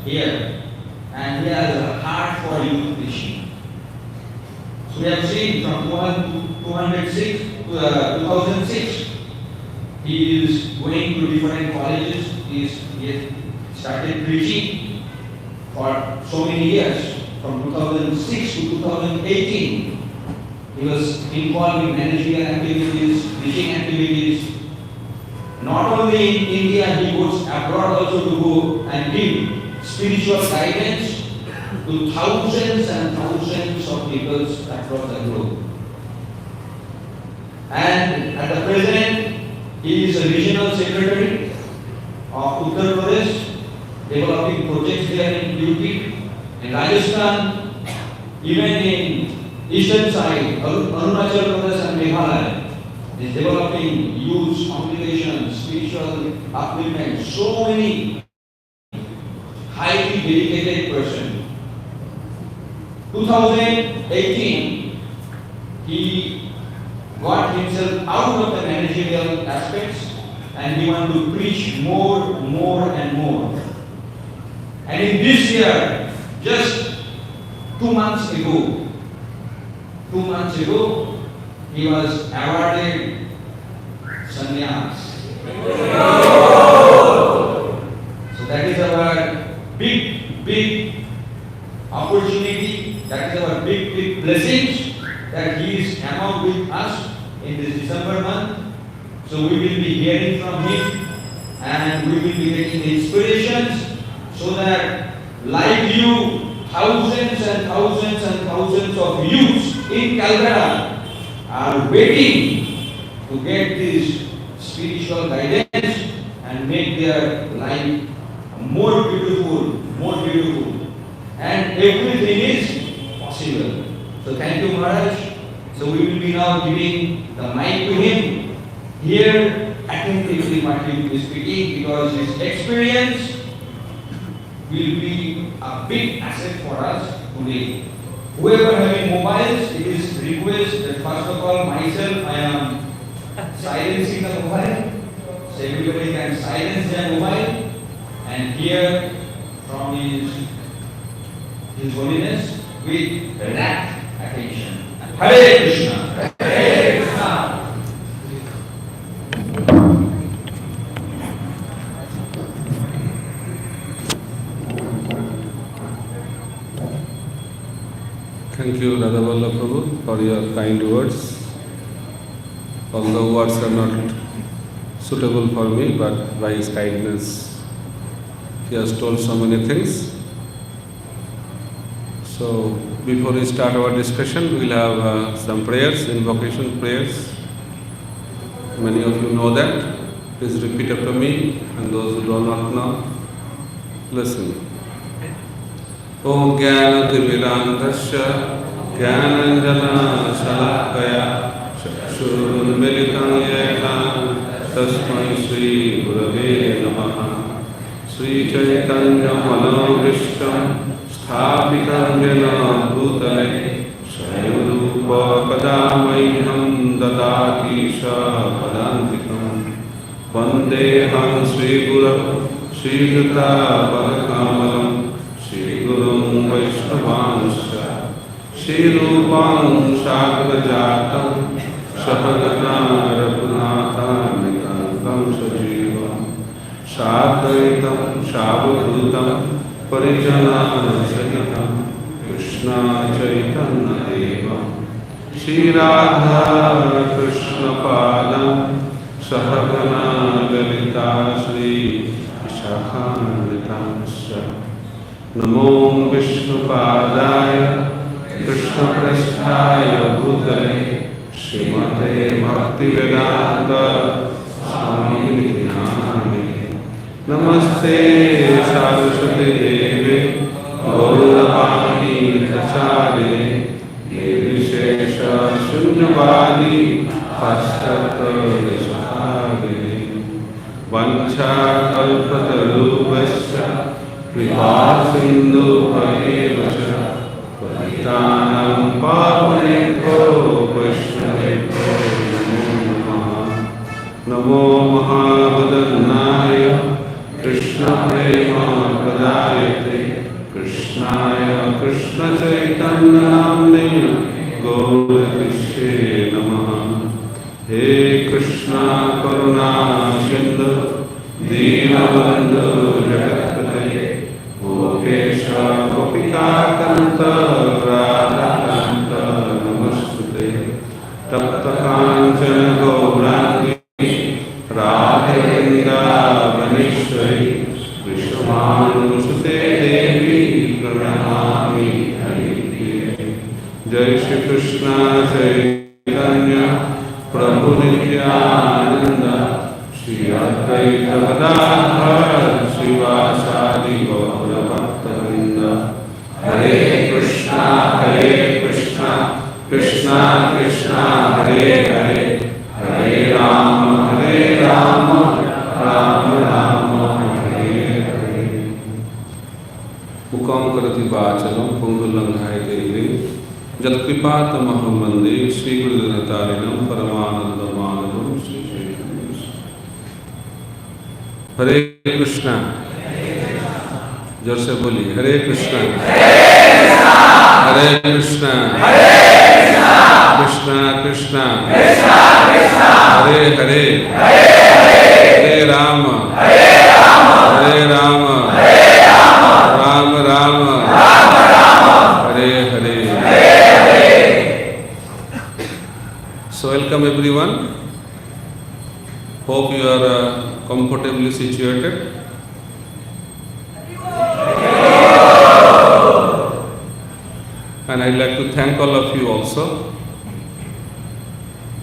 here, and he has a heart for youth preaching. So we have seen from 2006, he is going to different colleges. He has started preaching for so many years, from 2006 to 2018. He was involved in managerial activities, preaching activities. Not only in India, he goes abroad also to go and give spiritual guidance to thousands and thousands of people across the globe. And at the present, he is a regional secretary of Uttar Pradesh, developing projects there in UP, in Rajasthan, even in eastern side, Arunachal Pradesh and Meghalaya, is developing huge congregations, spiritual upliftment, so many highly dedicated person. 2018, he got himself out of the managerial aspects and he wanted to preach more and more. And in this year, just 2 months ago, he was awarded sannyas. So that is our big opportunity, that is our big blessings that he is among with us in this December month. So we will be hearing from him and we will be getting the inspirations so that like you, thousands and thousands of youths in Kolkata are waiting to get this spiritual guidance and make their life more beautiful. And everything is possible. So thank you, Maharaj. So we will be now giving the mic to him. Here, attentively what he will be speaking, because his experience will be a big asset for us today. Whoever having mobiles, it is request that first of all myself, I am silencing the mobile. So everybody can silence their mobile and hear from His Holiness with rapt attention. Hare Krishna. Hare Krishna. Thank you, Radha Vallabh Prabhu, for your kind words. Although words are not suitable for me, but by his kindness, he has told so many things. So, before we start our discussion, we will have some prayers, invocation prayers. Many of you know that. Please repeat after me, and those who do not know, listen. Om Jnana-timirandhasya Jnananjana Shalakaya Chakshurunmilitam Yena Tasmai Shri Gurave Namaha Sri Chaitanya Manobhishtam Sthapitam Jena Bhutale Swayamrupa Kadamaiham Dadati Padantikam Vandeham Sri Guru Sri Juta Padakamalam Shri Guru Vaishnavansya Shri Rupam Shakrajatam Sahagana Raghunatha Nikantam Sajivam Shadvaitam Shabhutam Parijana Sahitam Krishna Chaitanya Deva Shri Radha Krishna Padam Sahagana Lalita Shri Vishakhamritamsya Namo Vishnu Padaya Krishna Prasthaya Bhutale Srimate Bhakti Vedanta Swami Nami Namaste Saraswati Devi Gauravani Prachari Nirvishesha Shunyavadi Paschata Vishahari Vancha Kalpatarubhasya Kripa Sindhu Bhagavacha Patitanam Pavanekho Vaishnavekho Namo Namaha Namo Mahavadannaya Krishna Prema Pradayate Krishna Chaitanya Namne Gaura Krishna Namaha. He Krishna Karuna Sindhu Dinabandhu Jagatpate Gopesha Gopika Kanta Radha Kanta Namastute Tapta Kanchana Gaurangi Radhe Vrindavaneshwari Vishwamanusute Devi Pranamami Haripriye. Jai Shri Krishna Chaitanya Prabhu Nityananda Shri Advaita Gadadhar Srivasadi Gaura Bhaktavrinda. Hare Krishna Krishna Krishna Hare Hare Hare Rama Rama Rama Hare Hare. Mukam karati vachalam pungulanghayate iri Jalkripatamaha Mande Shri Gurudhanatarinam Paramananda Madhavam Shri Chaitanya. Hare Krishna. जोर से बोलिए हरे कृष्णा हरे Krishna Krishna Krishna Hare Hare Hare Ram Ram Ram Hare Hare. So welcome everyone. Hope you are comfortably situated. And I'd like to thank all of you also.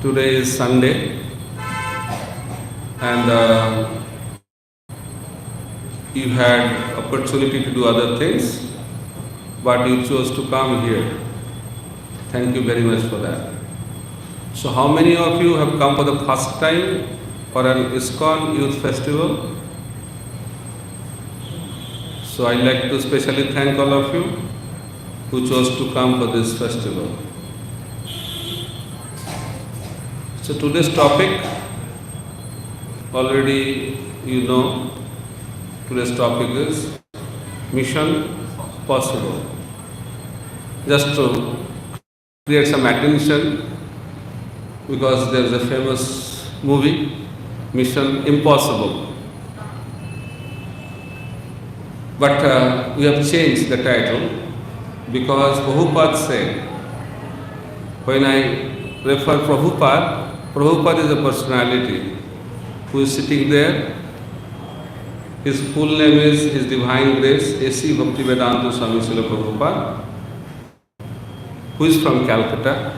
Today is Sunday and you had opportunity to do other things, but you chose to come here. Thank you very much for that. So how many of you have come for the first time for an ISKCON Youth Festival? So I'd like to specially thank all of you who chose to come for this festival. So today's topic, already you know, today's topic is Mission Possible. Just to create some attention, because there is a famous movie, Mission Impossible. But we have changed the title because Prabhupada said, when I refer Prabhupada is a personality who is sitting there. His full name is His Divine Grace A.C. Pritivardhan Swami Srila Prabhupada, who is from Kolkata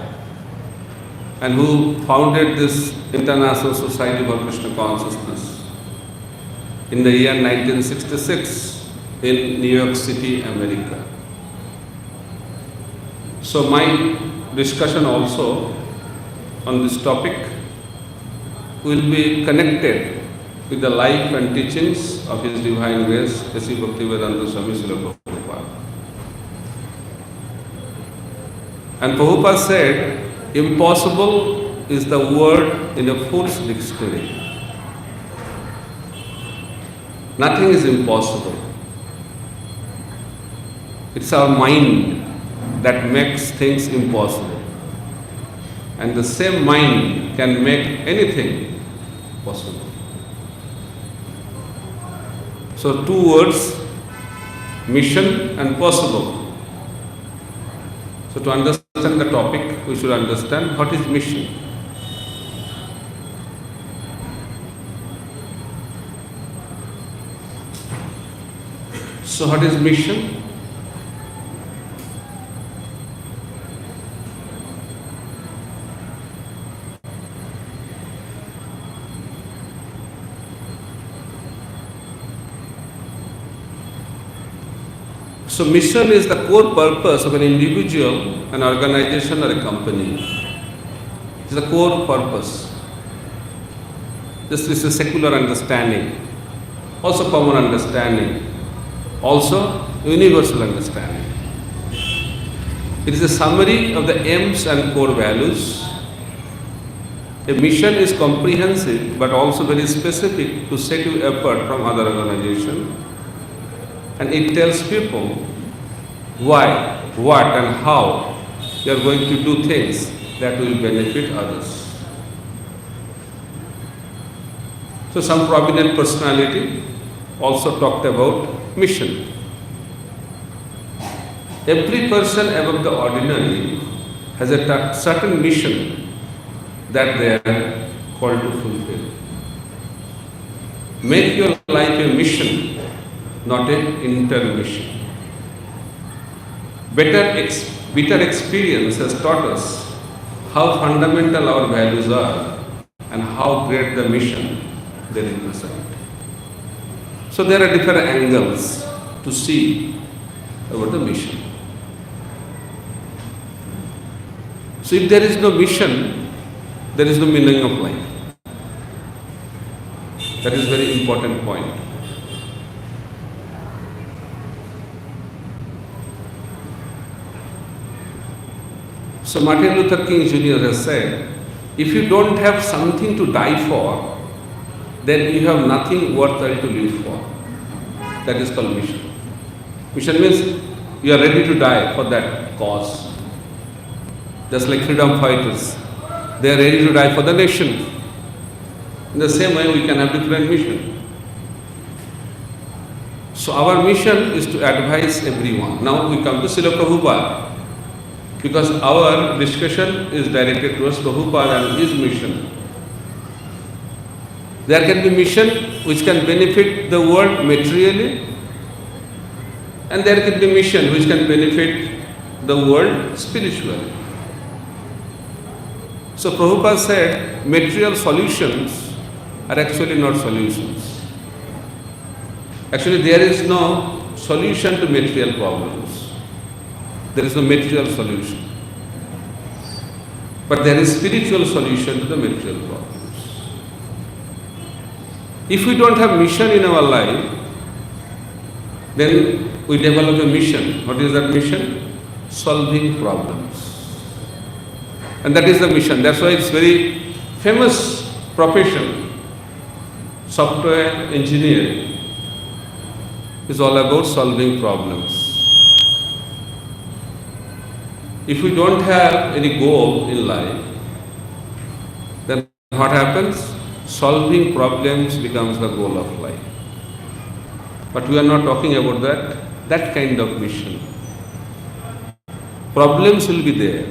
and who founded this International Society for Krishna Consciousness in the year 1966 in New York City, America. So my discussion also on this topic will be connected with the life and teachings of His Divine Grace, A.C. Bhaktivedanta Swami Srila Prabhupada. And Prabhupada said, impossible is the word in a fool's dictionary. Nothing is impossible. It's our mind that makes things impossible. And the same mind can make anything possible. So two words, mission and possible. So to understand the topic, we should understand what is mission. So what is mission? So mission is the core purpose of an individual, an organization or a company. It's the core purpose. This is a secular understanding, also common understanding, also universal understanding. It is a summary of the aims and core values. A mission is comprehensive but also very specific to set you apart from other organizations. And it tells people why, what and how you are going to do things that will benefit others. So some prominent personality also talked about mission. Every person above the ordinary has a certain mission that they are called to fulfill. Make your life a mission, not an intermission. Bitter experience has taught us how fundamental our values are and how great the mission they represent. So there are different angles to see about the mission. So if there is no mission, there is no meaning of life. That is a very important point. So Martin Luther King Jr. has said, if you don't have something to die for, then you have nothing worthwhile to live for. That is called mission. Mission means you are ready to die for that cause. Just like freedom fighters, they are ready to die for the nation. In the same way, we can have different mission. So our mission is to advise everyone. Now we come to Srila Prabhupada, because our discussion is directed towards Prabhupada and his mission. There can be mission which can benefit the world materially, and there can be mission which can benefit the world spiritually. So Prabhupada said, material solutions are actually not solutions. Actually, there is no solution to material problems. There is no material solution. But there is spiritual solution to the material problems. If we don't have mission in our life, then we develop a mission. What is that mission? Solving problems. And that is the mission. That's why it's very famous profession. Software engineering is all about solving problems. If we don't have any goal in life, then what happens? Solving problems becomes the goal of life. But we are not talking about that kind of mission. Problems will be there.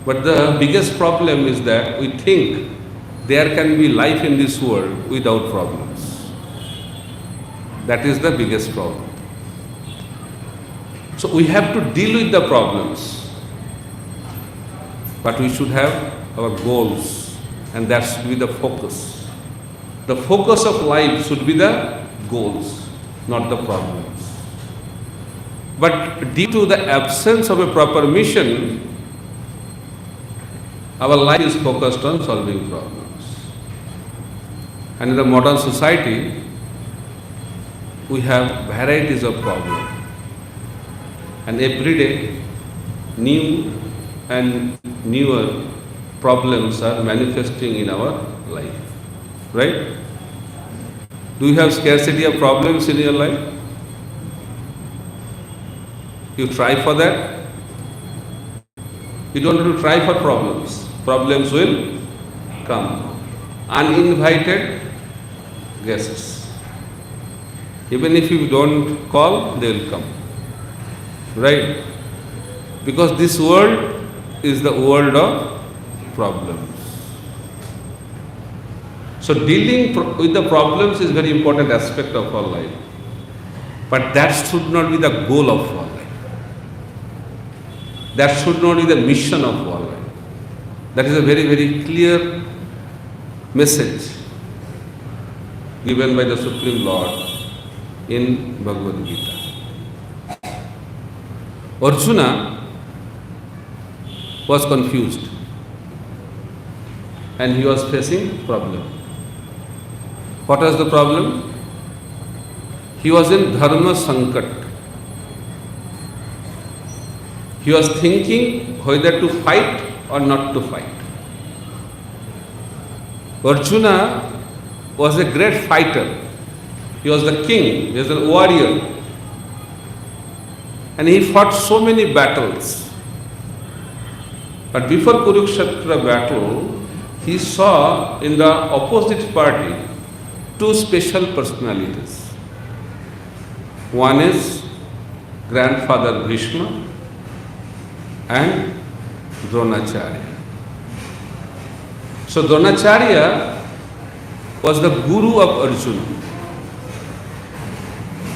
But the biggest problem is that we think there can be life in this world without problems. That is the biggest problem. So we have to deal with the problems. But we should have our goals, and that should be the focus. The focus of life should be the goals, not the problems. But due to the absence of a proper mission, our life is focused on solving problems. And in the modern society, we have varieties of problems. And every day, new and newer problems are manifesting in our life. Right? Do you have scarcity of problems in your life? You try for that? You don't have to try for problems. Problems will come. Uninvited guests. Even if you don't call, they will come. Right? Because this world is the world of problems. So dealing with the problems is a very important aspect of our life. But that should not be the goal of our life. That should not be the mission of our life. That is a very, very clear message given by the Supreme Lord in Bhagavad Gita. Arjuna was confused and he was facing problem. What was the problem? He was in dharma sankat. He was thinking whether to fight or not to fight. Arjuna was a great fighter. He was the king, he was a warrior. and he fought so many battles. But before Kurukshetra battle, he saw in the opposite party two special personalities. One is grandfather Bhishma and Dronacharya. So Dronacharya was the guru of Arjuna,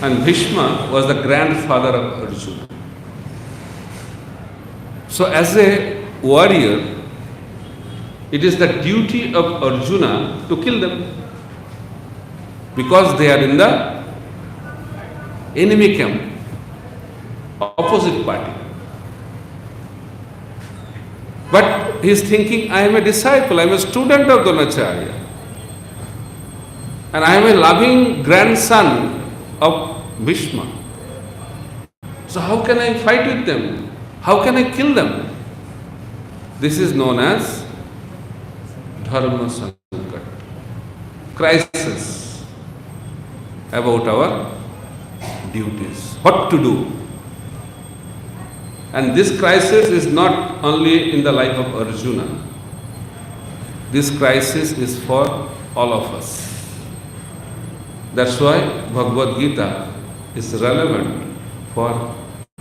and Bhishma was the grandfather of Arjuna. So as a warrior, it is the duty of Arjuna to kill them, because they are in the enemy camp, opposite party. But he is thinking, I am a disciple, I am a student of Dronacharya, and I am a loving grandson of Bhishma. So how can I fight with them? How can I kill them? This is known as Dharma Sankat, crisis about our duties, what to do. And this crisis is not only in the life of Arjuna. This crisis is for all of us. That's why Bhagavad Gita is relevant for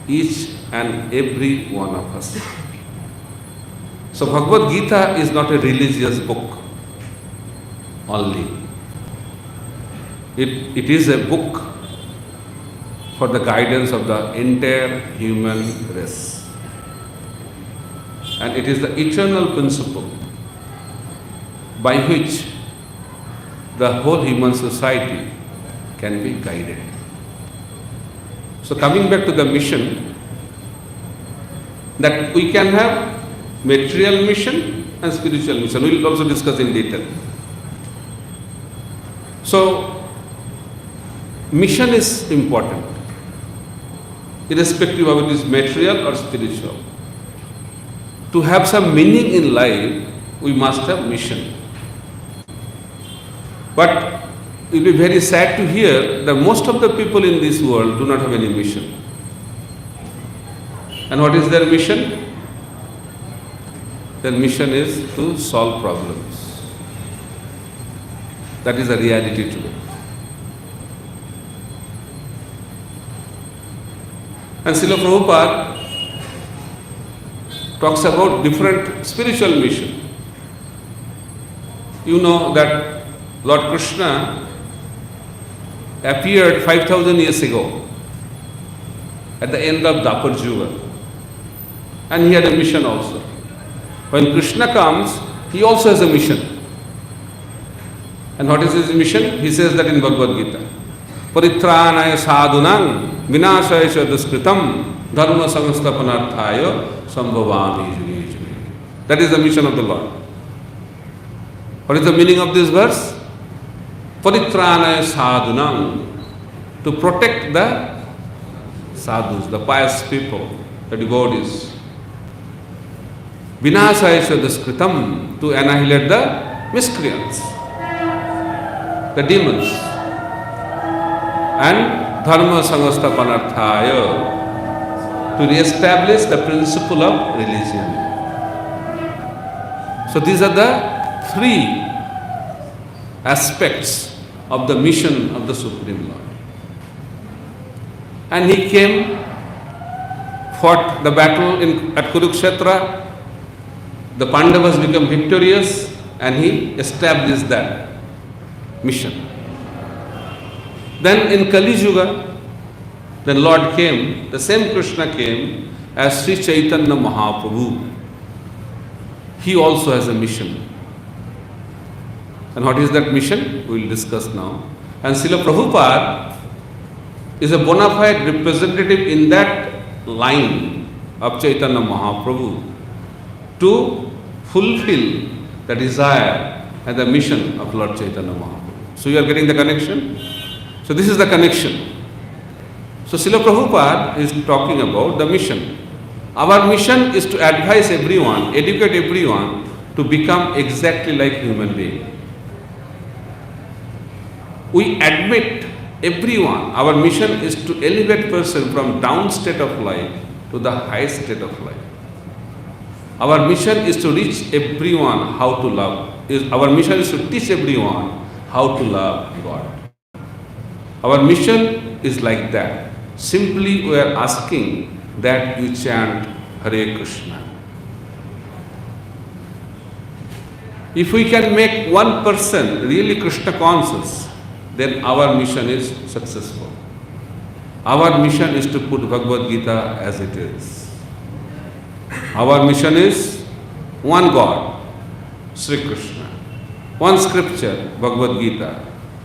each and every one of us. So Bhagavad Gita is not a religious book only. It is a book for the guidance of the entire human race. And it is the eternal principle by which the whole human society can be guided. So coming back to the mission, that we can have material mission and spiritual mission. We will also discuss in detail. So mission is important, irrespective of it is material or spiritual. To have some meaning in life, we must have mission. But it will be very sad to hear that most of the people in this world do not have any mission. And what is their mission? Their mission is to solve problems. That is the reality today. And Srila Prabhupada talks about different spiritual mission. You know that Lord Krishna appeared 5,000 years ago at the end of Dwapar Yuga, and he had a mission also. When Krishna comes, he also has a mission. And what is his mission? He says that in Bhagavad Gita. Paritranaya sadhunam vinashaya duskritam dharma samstapanarthaya sambhavami juge juge. That is the mission of the Lord. What is the meaning of this verse? Paritranaya sadhunam, to protect the sadhus, the pious people, the devotees. Vinashaya duskritam, to annihilate the miscreants, the demons. And dharma samstapanarthaya, to re-establish the principle of religion. So these are the three aspects of the mission of the Supreme Lord. And he came, fought the battle at Kurukshetra, the Pandavas became victorious, and he established that mission. Then in Kali Yuga, when Lord came, the same Krishna came as Sri Chaitanya Mahaprabhu. He also has a mission. And what is that mission? We will discuss now. And Srila Prabhupada is a bona fide representative in that line of Chaitanya Mahaprabhu to fulfill the desire and the mission of Lord Chaitanya Mahaprabhu. So you are getting the connection? So this is the connection. So Srila Prabhupada is talking about the mission. Our mission is to advise everyone, educate everyone to become exactly like human being. We admit everyone. Our mission is to elevate person from down state of life to the high state of life. Our mission is to reach everyone how to love. Our mission is to teach everyone how to love God. Our mission is like that. Simply we are asking that you chant Hare Krishna. If we can make one person really Krishna conscious, then our mission is successful. Our mission is to put Bhagavad Gita as it is. Our mission is one God, Sri Krishna. One scripture, Bhagavad Gita.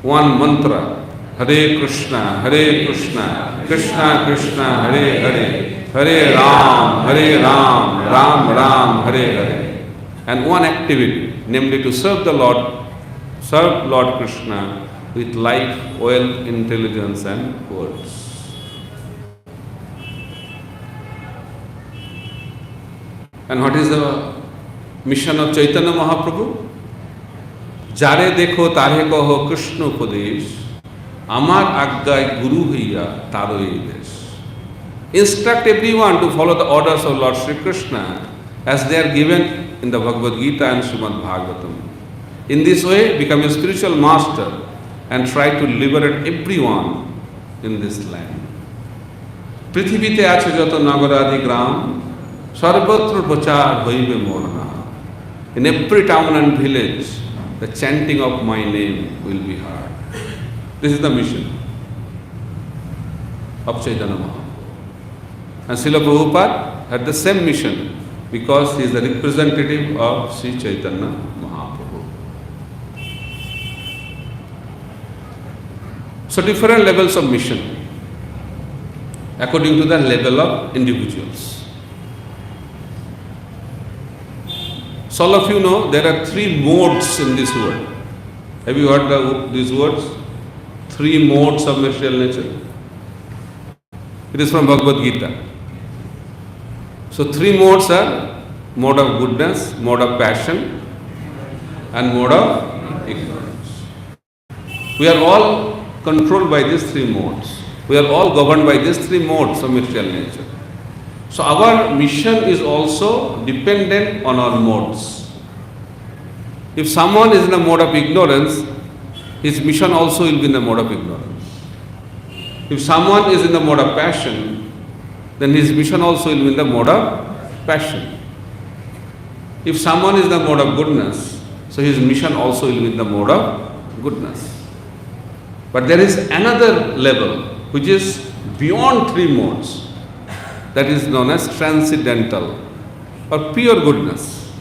One mantra, Hare Krishna, Krishna Krishna, Hare Hare, Hare Ram, Ram Ram, Hare Hare. And one activity, namely to serve the Lord, serve Lord Krishna with life, wealth, intelligence and words. And what is the mission of Chaitanya Mahaprabhu? Jare dekho tare kaho Krishna upadesh, amar aggay guru hiya taro desh. Instruct everyone to follow the orders of Lord Sri Krishna as they are given in the Bhagavad Gita and Srimad Bhagavatam. In this way, become a spiritual master and try to liberate everyone in this land. Prithivite ache joto nagaradi gram, sarvatra prachar hoibe mor naam. In every town and village, the chanting of my name will be heard. This is the mission of Chaitanya Mahaprabhu. And Srila Prabhupada had the same mission because he is the representative of Sri Chaitanya Mahaprabhu. So different levels of mission according to the level of individuals. So all of you know there are three modes in this world. Have you heard these words? Three modes of material nature. It is from Bhagavad Gita. So three modes are mode of goodness, mode of passion and mode of ignorance. We are all controlled by these three modes. We are all governed by these three modes of material nature. So our mission is also dependent on our modes. If someone is in a mode of ignorance, his mission also will be in the mode of ignorance. If someone is in the mode of passion, then his mission also will be in the mode of passion. If someone is in the mode of goodness, so his mission also will be in the mode of goodness. But there is another level which is beyond three modes, that is known as transcendental or pure goodness.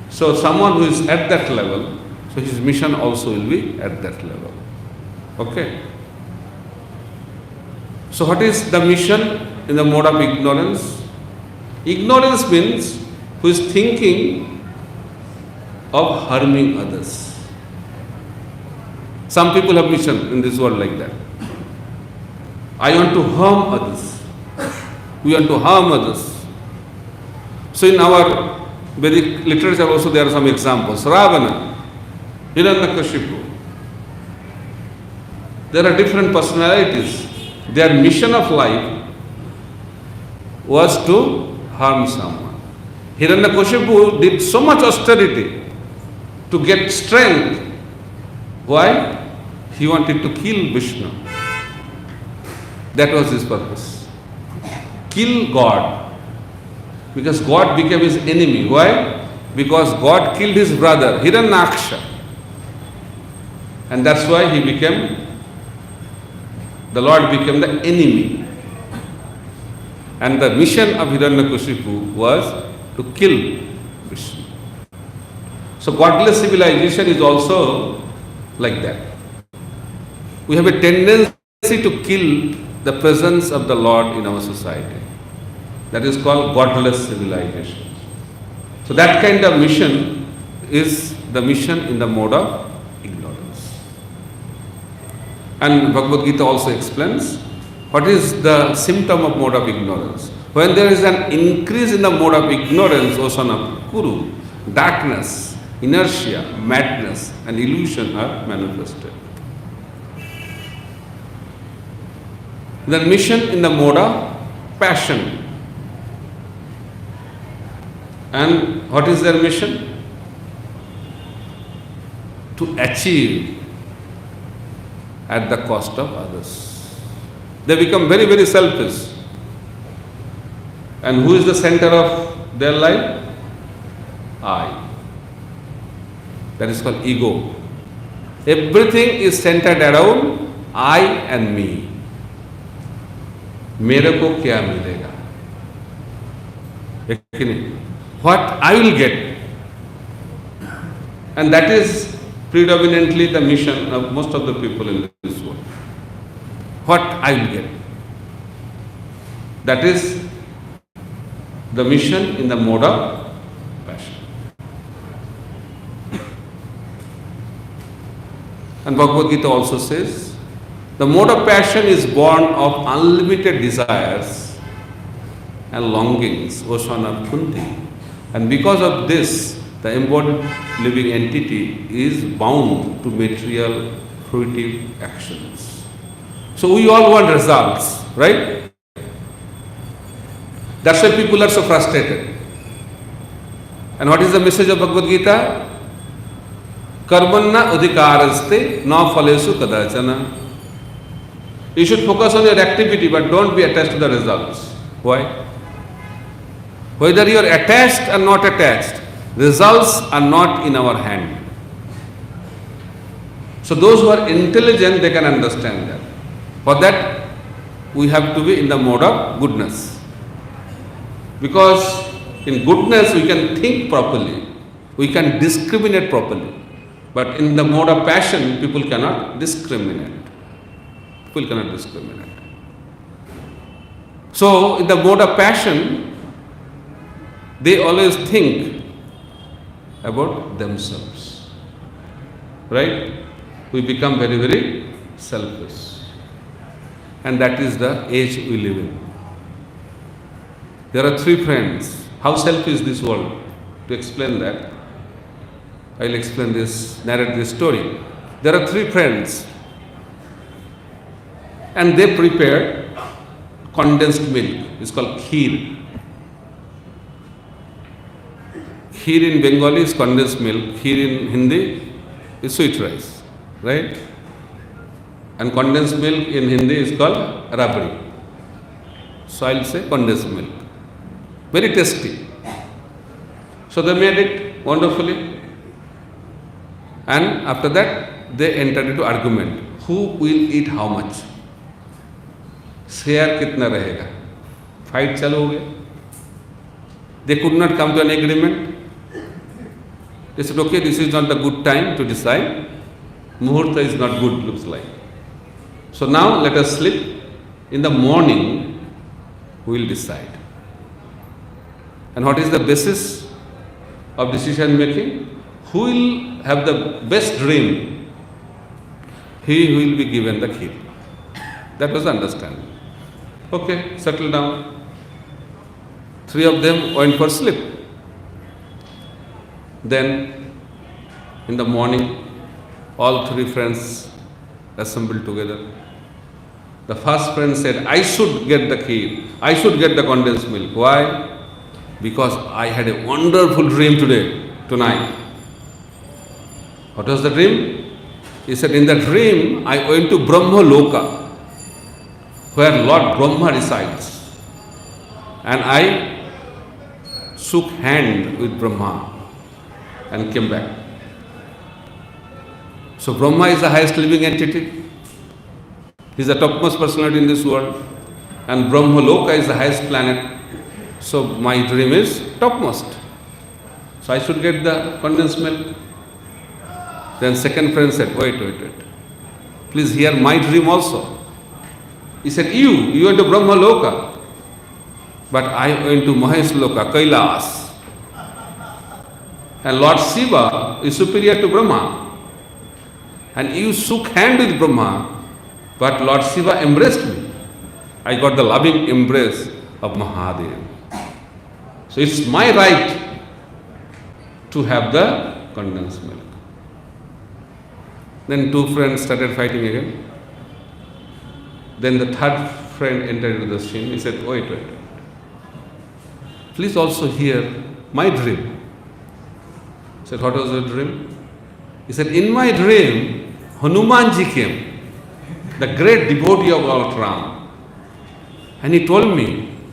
So someone who is at that level, so his mission also will be at that level. Okay? So what is the mission in the mode of ignorance? Ignorance means who is thinking of harming others. Some people have mission in this world like that. I want to harm others. We want to harm others. So in our Vedic literature also there are some examples. Ravana, Hiranyakashipu. There are different personalities. Their mission of life was to harm someone. Hiranyakashipu did so much austerity to get strength. Why? He wanted to kill Vishnu. That was his purpose. Kill God. Because God became his enemy. Why? Because God killed his brother, Hiranyaksha. And that's why the Lord became the enemy. And the mission of Hiranyakashipu was to kill Vishnu. So godless civilization is also like that. We have a tendency to kill the presence of the Lord in our society. That is called godless civilization. So that kind of mission is the mission in the mode of ignorance. And Bhagavad Gita also explains what is the symptom of mode of ignorance. When there is an increase in the mode of ignorance, O son of Kuru, darkness, inertia, madness and illusion are manifested. The mission in the mode of passion. And what is their mission? To achieve at the cost of others. They become very, very selfish. And who is the center of their life? I. That is called ego. Everything is centered around I and me. मेरे को क्या मिलेगा? What I will get. And that is predominantly the mission of most of the people in this world. What I will get. That is the mission in the mode of passion. And Bhagavad Gita also says, the mode of passion is born of unlimited desires and longings, O son of Kunti. And because of this, the embodied living entity is bound to material fruitive actions. So we all want results, right? That's why people are so frustrated. And what is the message of Bhagavad Gita? Karmanna adhikaraste na phalesu kadachana. You should focus on your activity, but don't be attached to the results. Why? Whether you are attached or not attached, results are not in our hand. So those who are intelligent, they can understand that. For that, we have to be in the mode of goodness. Because in goodness, we can think properly. We can discriminate properly. But in the mode of passion, people cannot discriminate. People cannot discriminate. So, in the mode of passion, they always think about themselves. Right? We become very, very selfish. And that is the age we live in. There are three friends. How selfish is this world? To explain that, I will explain this, narrate this story. There are three friends, and they prepared condensed milk. It's called kheer. Kheer in Bengali is condensed milk. Kheer in Hindi is sweet rice, right? And condensed milk in Hindi is called rabri. So I'll say condensed milk. Very tasty. So they made it wonderfully. And after that, they entered into argument. Who will eat how much? Share kitna rahega? Fight chalu ho gaya. They could not come to an agreement. They said, okay, this is not the good time to decide. Muhurta is not good, looks like. So now let us sleep. In the morning, we will decide. And what is the basis of decision making? Who will have the best dream? He will be given the kheer. That was the understanding. Okay, settle down. Three of them went for sleep. Then, in the morning, all three friends assembled together. The first friend said, I should get the kheer. I should get the condensed milk. Why? Because I had a wonderful dream tonight. What was the dream? He said, in the dream, I went to Brahma Loka, where Lord Brahma resides. And I shook hand with Brahma and came back. So Brahma is the highest living entity. He is the topmost personality in this world. And Brahma Loka is the highest planet. So my dream is topmost. So I should get the condensed milk. Then second friend said, wait. Please hear my dream also. He said, you went to Brahma Loka. But I went to Mahesh Loka, Kailas. And Lord Shiva is superior to Brahma. And you shook hand with Brahma, but Lord Shiva embraced me. I got the loving embrace of Mahadev. So it's my right to have the condensed milk. Then two friends started fighting again. Then the third friend entered into the scene. He said, wait. Please also hear my dream. I said, what was your dream? He said, in my dream, Hanumanji came, the great devotee of Lord Ram. And he told me,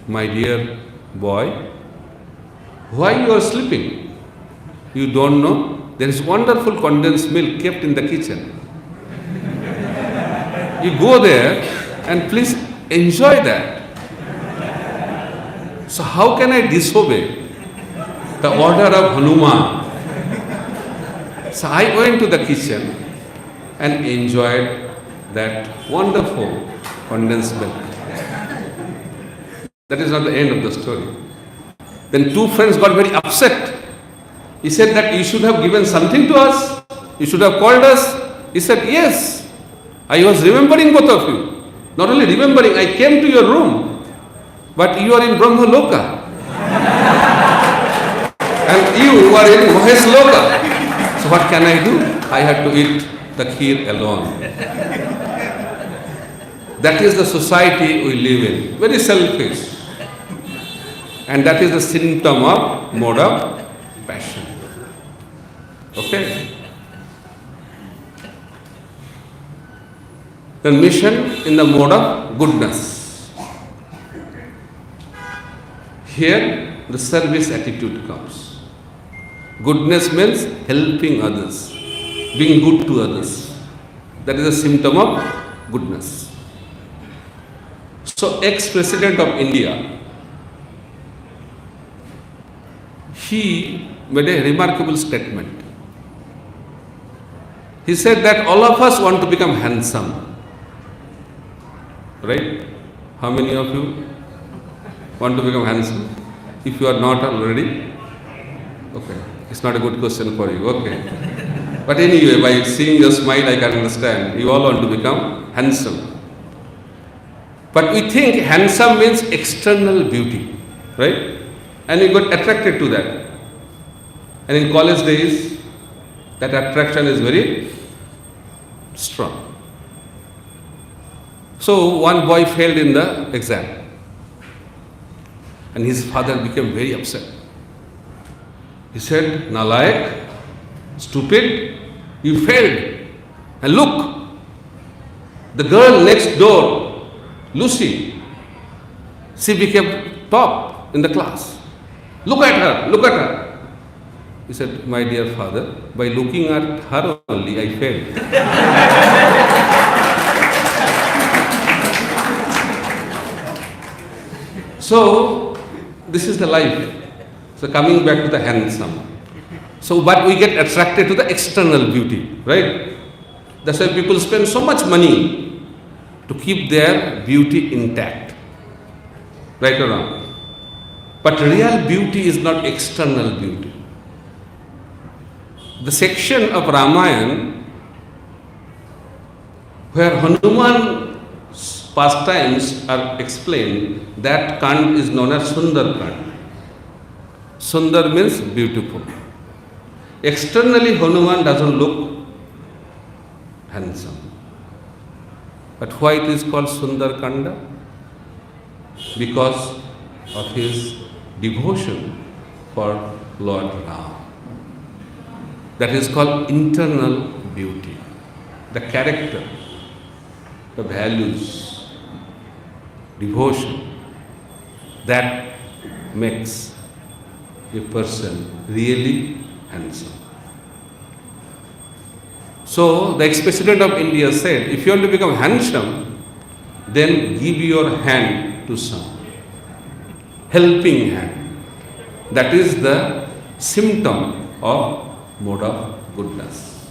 my dear boy, why you are sleeping? You don't know? There is wonderful condensed milk kept in the kitchen. You go there and please enjoy that. So how can I disobey the order of Hanuman? So I went to the kitchen and enjoyed that wonderful condensed milk. That is not the end of the story. Then two friends got very upset. He said that you should have given something to us. You should have called us. He said, yes. I was remembering both of you. Not only remembering, I came to your room. But you are in Brahma Loka. And you are in Mahesh Loka. So what can I do? I had to eat the kheer alone. That is the society we live in. Very selfish. And that is the symptom of mode of passion. Okay? The mission in the mode of goodness. Here the service attitude comes. Goodness means helping others, being good to others. That is a symptom of goodness. So ex-president of India, he made a remarkable statement. He said that all of us want to become handsome. Right? How many of you want to become handsome? If you are not already, okay, it's not a good question for you, okay. But anyway, by seeing your smile, I can understand. You all want to become handsome. But we think handsome means external beauty, right? And we got attracted to that. And in college days, that attraction is very strong. So one boy failed in the exam. And his father became very upset. He said, Nalayak, stupid, you failed. And look, the girl next door, Lucy, she became top in the class. Look at her, look at her. He said, my dear father, by looking at her only, I failed. So, this is the life. So, coming back to the handsome. So, but we get attracted to the external beauty, right? That's why people spend so much money to keep their beauty intact. Right or wrong? But real beauty is not external beauty. The section of Ramayana where Hanuman's pastimes are explained, that Kand is known as Sundar Kand. Sundar means beautiful. Externally, Hanuman doesn't look handsome. But why it is called Sundar Kanda? Because of his devotion for Lord Ram. That is called internal beauty. The character, the values, devotion, that makes a person really handsome. So, the ex-president of India said, if you want to become handsome, then give your hand to some. Helping hand. That is the symptom of mode of goodness.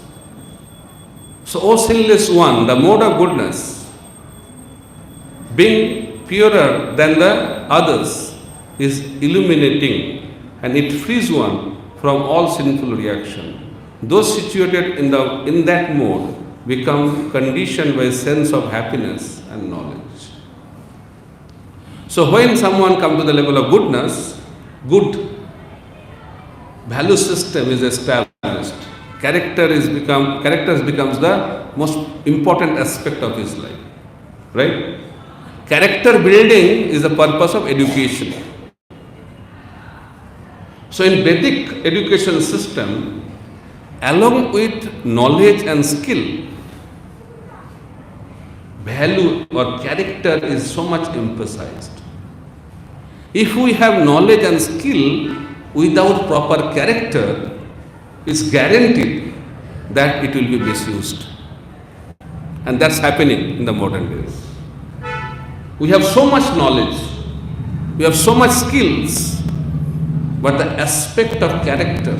So, O sinless one, the mode of goodness, being purer than the others, is illuminating and it frees one from all sinful reaction. Those situated in that mode become conditioned by a sense of happiness and knowledge. So when someone comes to the level of goodness, good value system is established. Characters becomes the most important aspect of his life. Right? Character building is the purpose of education. So in Vedic education system, along with knowledge and skill, value or character is so much emphasized. If we have knowledge and skill without proper character, it's guaranteed that it will be misused. And that's happening in the modern days. We have so much knowledge, we have so much skills, but the aspect of character,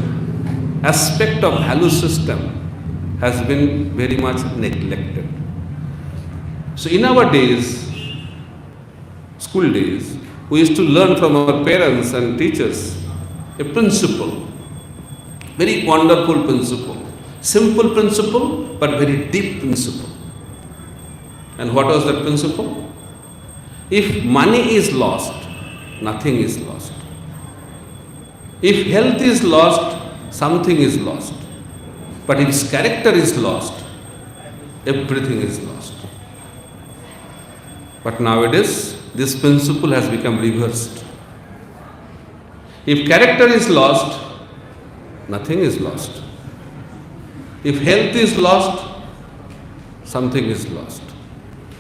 aspect of value system has been very much neglected. So in our days, school days, we used to learn from our parents and teachers a principle, very wonderful principle, simple principle but very deep principle. And what was that principle? If money is lost, nothing is lost. If health is lost, something is lost. But if character is lost, everything is lost. But nowadays, this principle has become reversed. If character is lost, nothing is lost. If health is lost, something is lost.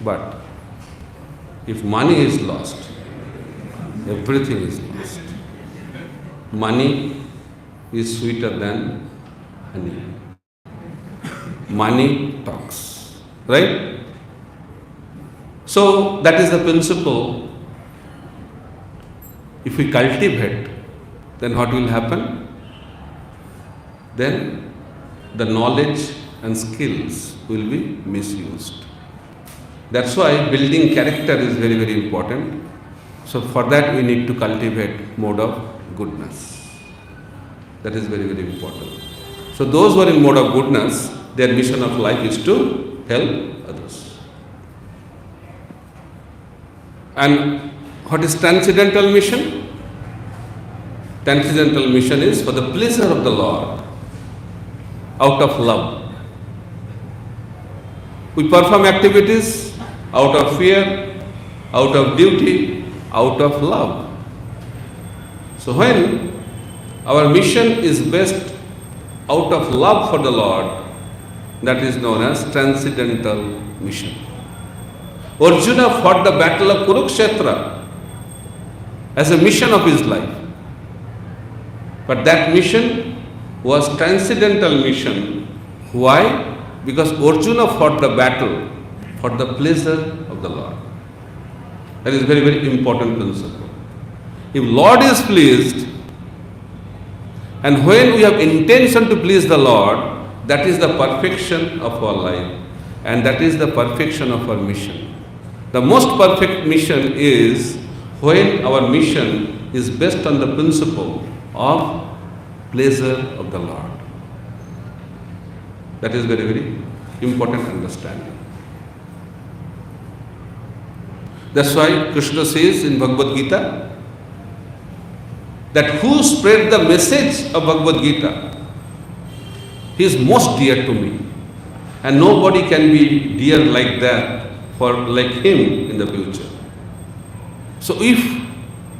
But if money is lost, everything is lost. Money is sweeter than honey. Money talks, right? So that is the principle. If we cultivate, then what will happen? Then the knowledge and skills will be misused. That's why building character is very, very important. So for that we need to cultivate mode of goodness. That is very, very important. So those who are in mode of goodness, their mission of life is to help others. And what is transcendental mission? Transcendental mission is for the pleasure of the Lord, out of love. We perform activities out of fear, out of duty, out of love. So when our mission is based out of love for the Lord, that is known as transcendental mission. Arjuna fought the battle of Kurukshetra as a mission of his life. But that mission was transcendental mission. Why? Because Arjuna fought the battle for the pleasure of the Lord. That is very, very important principle. If Lord is pleased, and when we have intention to please the Lord, that is the perfection of our life, and that is the perfection of our mission. The most perfect mission is when our mission is based on the principle of pleasure of the Lord. That is very, very important understanding. That's why Krishna says in Bhagavad Gita that who spread the message of Bhagavad Gita, he is most dear to me, and nobody can be dear like that like him in the future. So if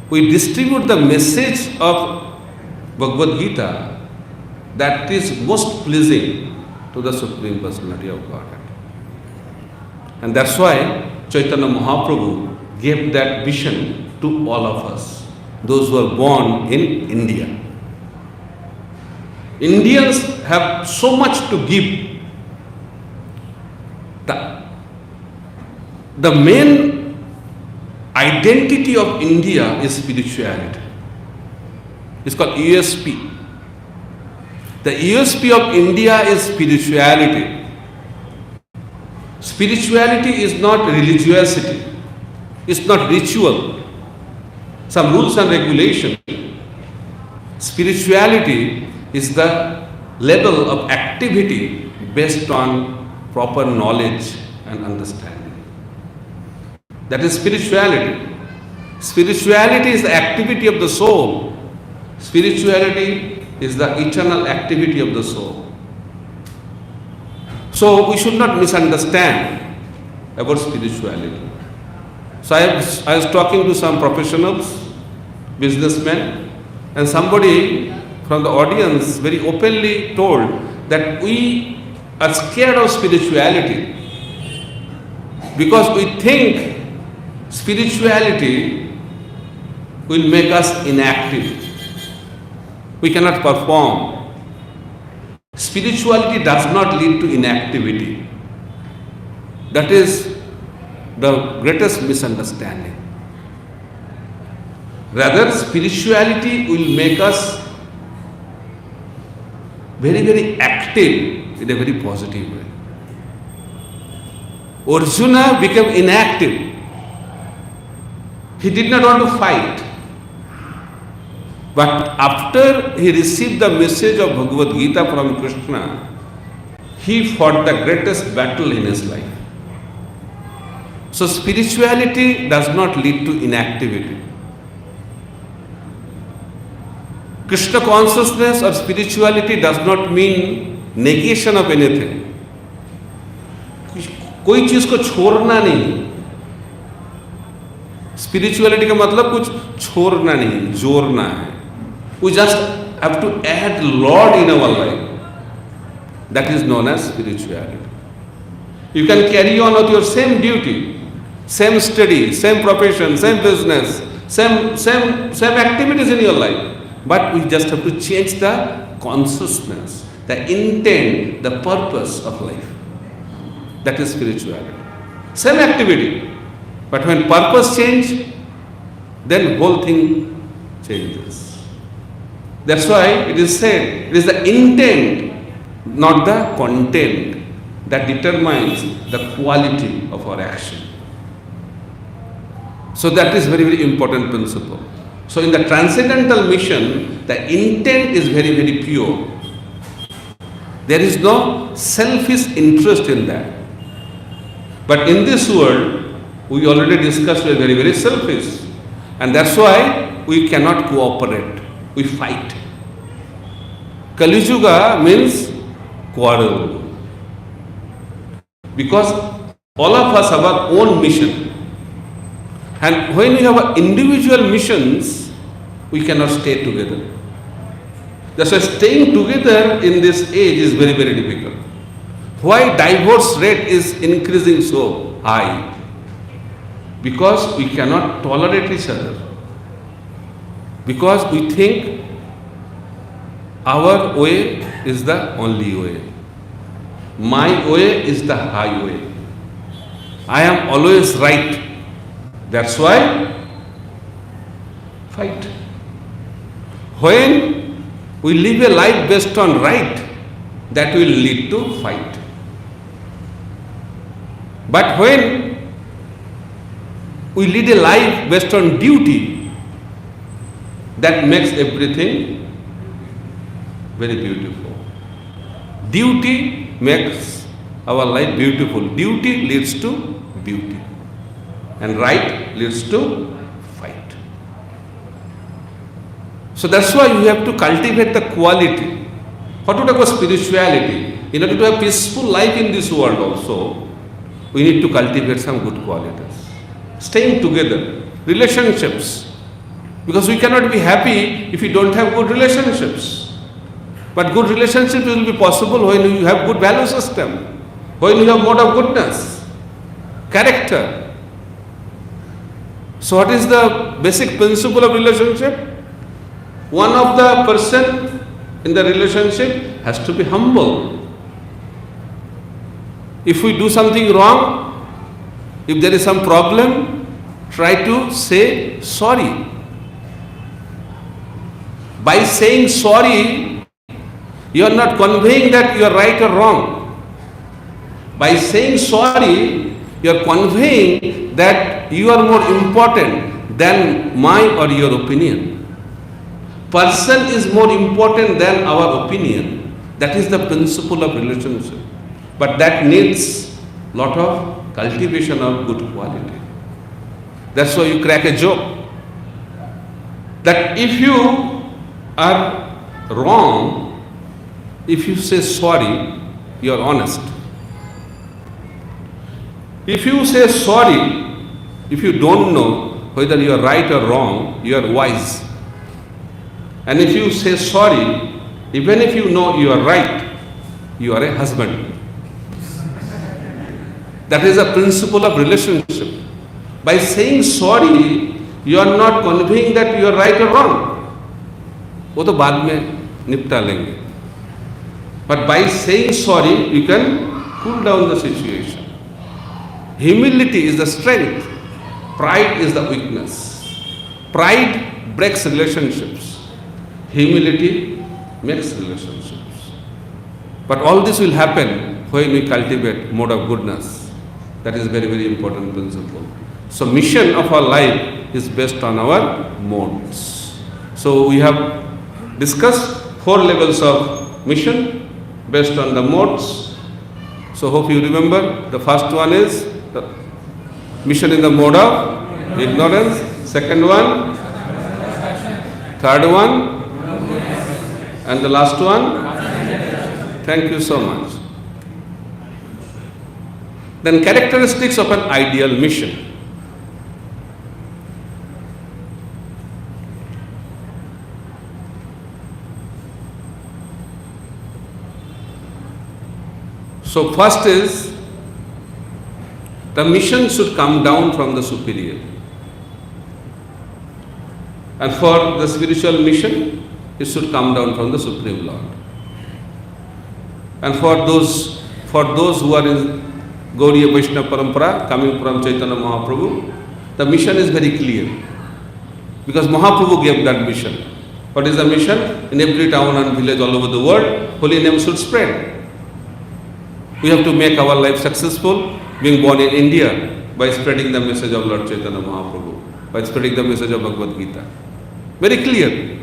we distribute the message of Bhagavad Gita, that is most pleasing to the Supreme Personality of Godhead. And that's why Chaitanya Mahaprabhu gave that vision to all of us, those who are born in India. Indians have so much to give. The main identity of India is spirituality. It's called USP. The USP of India is spirituality. Spirituality is not religiosity. It's not ritual, some rules and regulations. Spirituality is the level of activity based on proper knowledge and understanding. That is spirituality. Spirituality is the activity of the soul. Spirituality is the eternal activity of the soul. So we should not misunderstand about spirituality. So I was talking to some professionals, businessmen, and somebody from the audience very openly told that we are scared of spirituality because we think spirituality will make us inactive. We cannot perform. Spirituality does not lead to inactivity. That is the greatest misunderstanding. Rather, spirituality will make us very, very active in a very positive way. Arjuna became inactive. He did not want to fight. But after he received the message of Bhagavad Gita from Krishna, he fought the greatest battle in his life. So spirituality does not lead to inactivity. Krishna consciousness or spirituality does not mean negation of anything. कोई चीज को छोड़ना नहीं. Spirituality का मतलब कुछ छोड़ना नहीं, जोड़ना है. We just have to add Lord in our life. That is known as spirituality. You can carry on with your same duty, same study, same profession, same business, same activities in your life. But we just have to change the consciousness, the intent, the purpose of life. That is spirituality. Same activity. But when purpose change, then whole thing changes. That's why it is said, it is the intent, not the content, that determines the quality of our action. So that is very, very important principle. So in the transcendental mission, the intent is very, very pure. There is no selfish interest in that. But in this world, we already discussed, we are very, very selfish. And that's why we cannot cooperate. We fight. Kali Yuga means quarrel. Because all of us have our own mission. And when we have individual missions, we cannot stay together. That's why staying together in this age is very, very difficult. Why divorce rate is increasing so high? Because we cannot tolerate each other. Because we think our way is the only way. My way is the highway. I am always right. That's why fight. When we live a life based on right, that will lead to fight. But when we lead a life based on duty, that makes everything very beautiful. Duty makes our life beautiful. Duty leads to beauty. And right leads to fight. So that's why you have to cultivate the quality. What would I call spirituality? In order to have peaceful life in this world also, we need to cultivate some good qualities. Staying together, relationships. Because we cannot be happy if we don't have good relationships. But good relationships will be possible when you have good value system, when you have mode of goodness, character. So what is the basic principle of relationship? One of the person in the relationship has to be humble. If we do something wrong, if there is some problem, try to say sorry. By saying sorry, you are not conveying that you are right or wrong. By saying sorry, you are conveying that you are more important than my or your opinion. Person is more important than our opinion. That is the principle of relationship. But that needs lot of cultivation of good quality. That's why you crack a joke. That if you are wrong, if you say sorry, you are honest. If you say sorry If you don't know whether you are right or wrong, you are wise. And if you say sorry, even if you know you are right, you are a husband. That is a principle of relationship. By saying sorry, you are not conveying that you are right or wrong. वो तो बाद में निपटा लेंगे. But by saying sorry, you can cool down the situation. Humility is the strength. Pride is the weakness. Pride breaks relationships. Humility makes relationships. But all this will happen when we cultivate mode of goodness. That is very, very important principle. So mission of our life is based on our modes. So we have discussed 4 levels of mission based on the modes. So hope you remember. The first one is the mission in the mode of ignorance. Second one, third one, and the last one. Thank you so much. Then characteristics of an ideal mission. So first is, the mission should come down from the superior. And for the spiritual mission, it should come down from the Supreme Lord. And for those who are in Gauriya Vaishnava Parampara, coming from Chaitanya Mahaprabhu, the mission is very clear. Because Mahaprabhu gave that mission. What is the mission? In every town and village all over the world, holy name should spread. We have to make our life successful, being born in India, by spreading the message of Lord Chaitanya Mahaprabhu, by spreading the message of Bhagavad Gita. Very clear.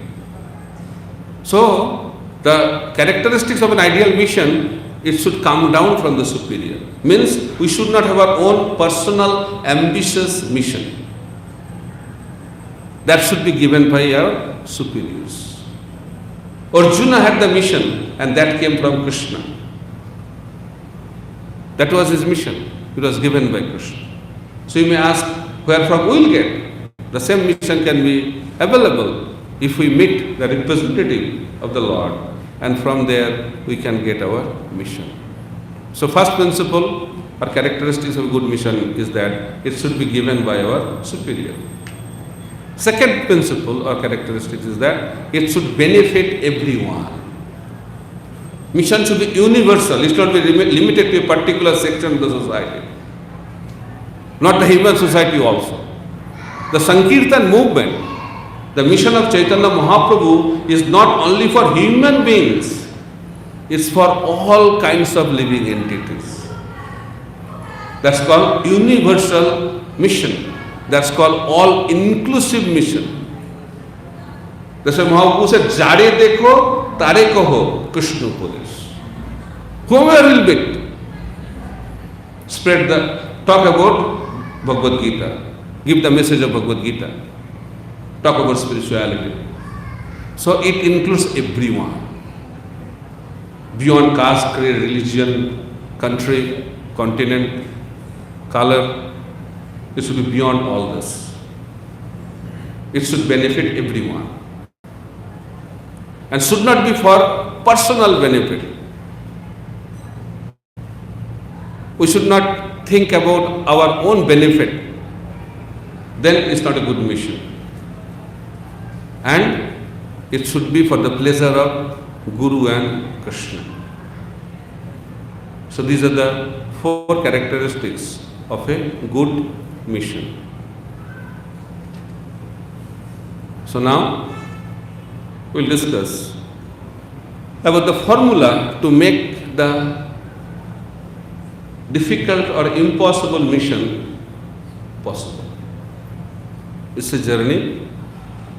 So, the characteristics of an ideal mission, it should come down from the superior. Means, we should not have our own personal ambitious mission. That should be given by our superiors. Arjuna had the mission, and that came from Krishna. That was his mission. It was given by Krishna. So you may ask, where from we will get? The same mission can be available if we meet the representative of the Lord, and from there we can get our mission. So first principle or characteristics of good mission is that it should be given by our superior. Second principle or characteristic is that it should benefit everyone. Mission should be universal. It should not be limited to a particular section of the society. Not the human society also. The Sankirtan movement, the mission of Chaitanya Mahaprabhu is not only for human beings, it's for all kinds of living entities. That's called universal mission. That's called all-inclusive mission. That's why Mahaprabhu said, Jare dekho, tare kaho, Krishna Upadesh. Whoever will be, talk about Bhagavad Gita, give the message of Bhagavad Gita, talk about spirituality. So it includes everyone, beyond caste, creed, religion, country, continent, color. It should be beyond all this. It should benefit everyone. And should not be for personal benefit. We should not think about our own benefit. Then it's not a good mission. And it should be for the pleasure of Guru and Krishna. So these are the 4 characteristics of a good mission. So now we'll discuss about the formula to make the difficult or impossible mission possible. It's a journey,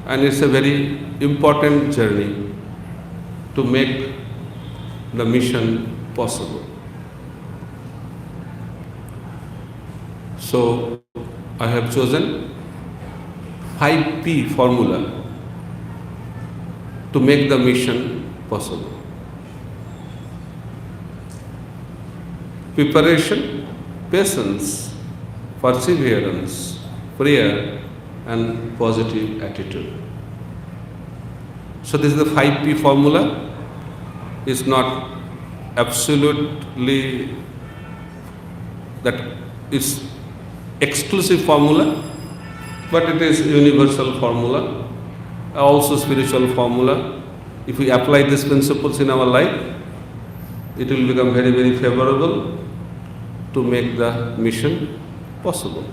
and it's a very important journey to make the mission possible. So I have chosen 5P formula to make the mission possible. Preparation, patience, perseverance, prayer, and positive attitude. So this is the 5P formula. It's not absolutely that it's exclusive formula, but it is universal formula, also spiritual formula. If we apply these principles in our life, it will become very, very favorable to make the mission possible.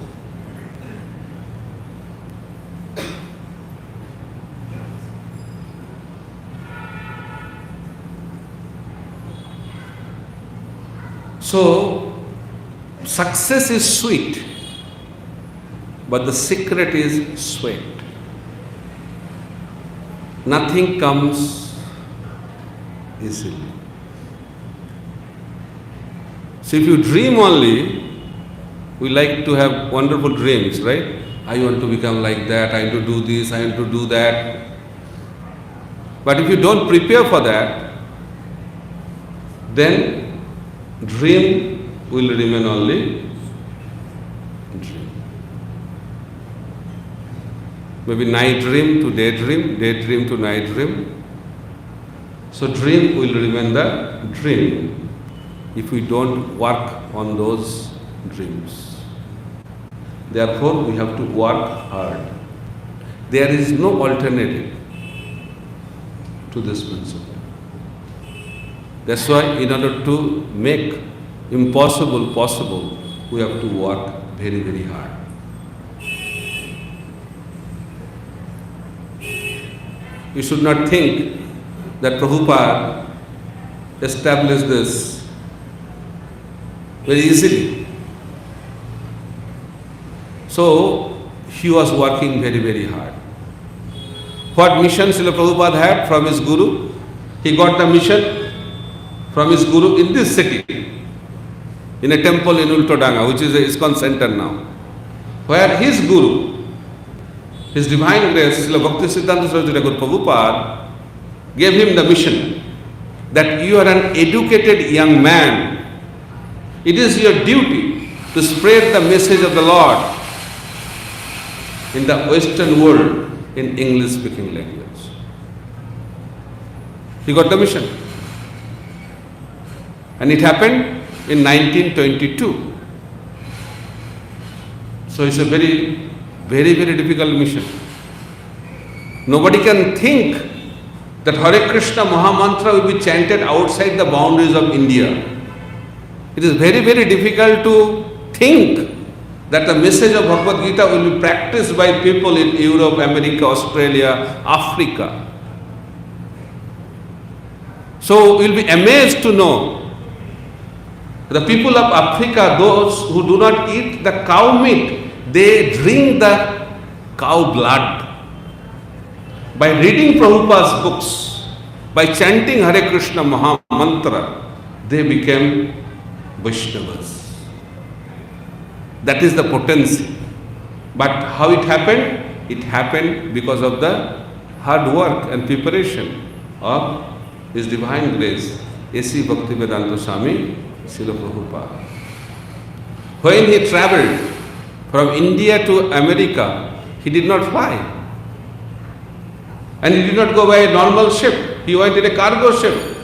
So, success is sweet, but the secret is sweat. Nothing comes easily. So if you dream only, we like to have wonderful dreams, right? I want to become like that, I want to do this, I want to do that. But if you don't prepare for that, then dream will remain only dream. Maybe night dream to daydream, daydream to night dream. So dream will remain the dream if we don't work on those dreams. Therefore, we have to work hard. There is no alternative to this principle. That's why in order to make impossible possible, we have to work very, very hard. You should not think that Prabhupada established this very easily. So, he was working very, very hard. What mission Srila Prabhupada had from his Guru? He got the mission from his Guru in this city, in a temple in Ultodanga, which is a ISKCON center now, where his Guru, His Divine Grace, Srila Bhakti Siddhanta Saraswati Thakur Prabhupada, gave him the mission that you are an educated young man. It is your duty to spread the message of the Lord in the Western world in English-speaking language. He got the mission. And it happened in 1922. So it's a very, very, very difficult mission. Nobody can think that Hare Krishna Mahamantra will be chanted outside the boundaries of India. It is very, very difficult to think that the message of Bhagavad Gita will be practiced by people in Europe, America, Australia, Africa. So we will be amazed to know the people of Africa, those who do not eat the cow meat, they drink the cow blood. By reading Prabhupada's books, by chanting Hare Krishna Mahamantra, they became Vaishnavas. That is the potency. But how it happened? It happened because of the hard work and preparation of His Divine Grace, A.C. Bhaktivedanta Swami, Srila Prabhupada. When he travelled from India to America, he did not fly. And he did not go by a normal ship. He went in a cargo ship.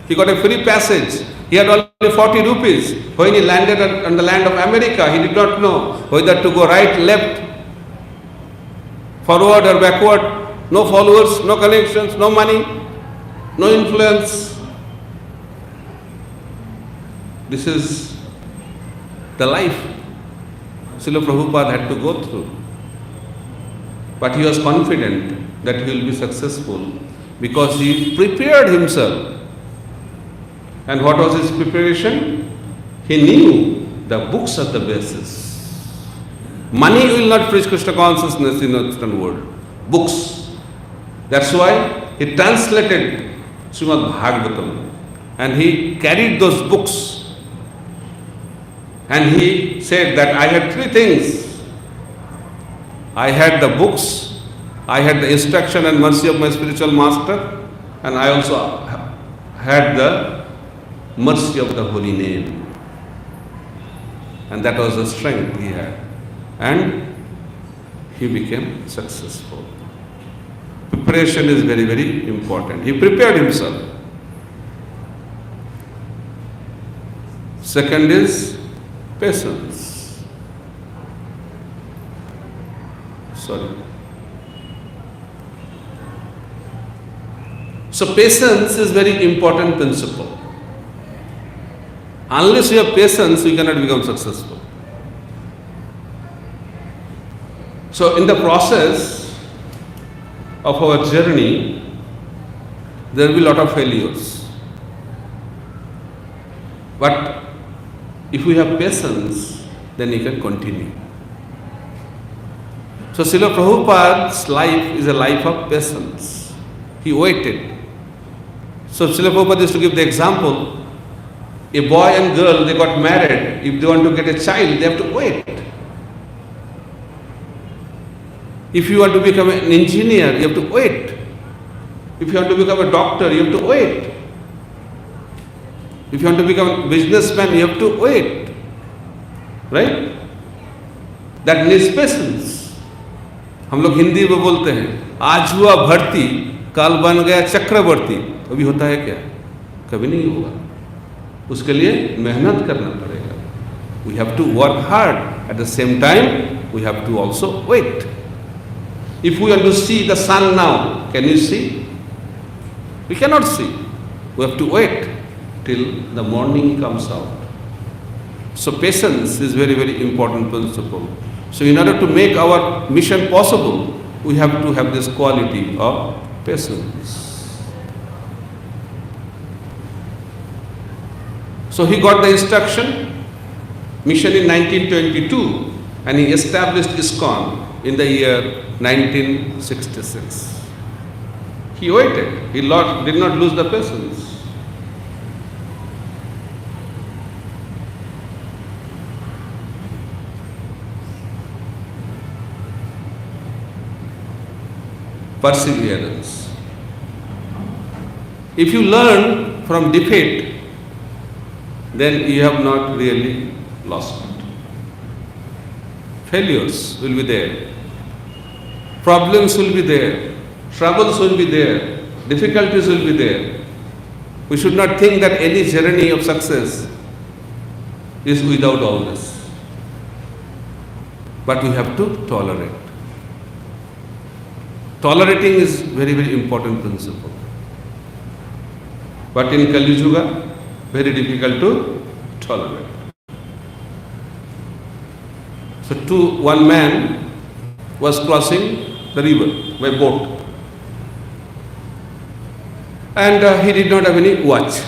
He got a free passage. He had only 40 rupees. When he landed on the land of America, he did not know whether to go right, left, forward or backward. No followers, no connections, no money, no influence. This is the life Srila Prabhupada had to go through. But he was confident that he will be successful because he prepared himself. And what was his preparation? He knew the books are the basis. Money will not preach Krishna consciousness in the Western world. Books. That's why he translated Srimad Bhagavatam and he carried those books. And he said that I had three things. I had the books, I had the instruction and mercy of my spiritual master, and I also had the mercy of the holy name. And that was the strength he had. and he became successful. Preparation is very, very important. He prepared himself. Second is patience. Sorry. So patience is very important principle. Unless you have patience, you cannot become successful. So in the process of our journey, there will be a lot of failures. But if we have patience, then you can continue. So Srila Prabhupada's life is a life of patience. He waited. So Srila Prabhupada used to give the example, a boy and girl, they got married. If they want to get a child, they have to wait. If you want to become an engineer, you have to wait. If you want to become a doctor, you have to wait. If you want to become a businessman, you have to wait. Right? That needs patience. हम लोग हिंदी में बोलते हैं, आज हुआ भर्ती, कल बन गया चक्रवर्ती. कभी होता है क्या? कभी नहीं होगा. उसके लिए मेहनत करना पड़ेगा. We have to work hard. At the same time, we have to also wait. If we want to see the sun now, can you see? We cannot see. We have to wait till the morning comes out. So patience is very, very important principle. So in order to make our mission possible, we have to have this quality of patience. So he got the instruction, mission in 1922, and he established ISKCON in the year 1966. He waited. He did not lose the patience. Perseverance. If you learn from defeat, then you have not really lost it. Failures will be there. Problems will be there. Troubles will be there. Difficulties will be there. We should not think that any journey of success is without all this. But we have to tolerate. Tolerating is very, very important principle. But in Kali Yuga, very difficult to tolerate. So one man was crossing the river by boat. And he did not have any watch.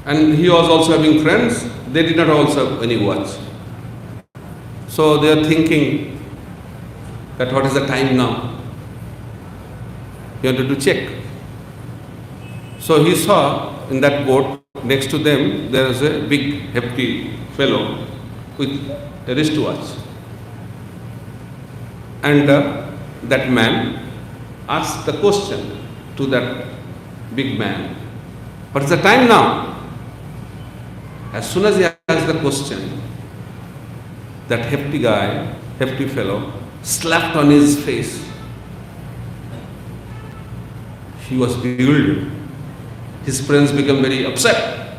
And he was also having friends, they did not also have any watch. So they are thinking that what is the time now? He wanted to check. So he saw in that boat, next to them, there is a big, hefty fellow with a wristwatch. And that man asked the question to that big man, what is the time now? As soon as he asked the question, that hefty fellow, slapped on his face. He was bewildered. His friends became very upset.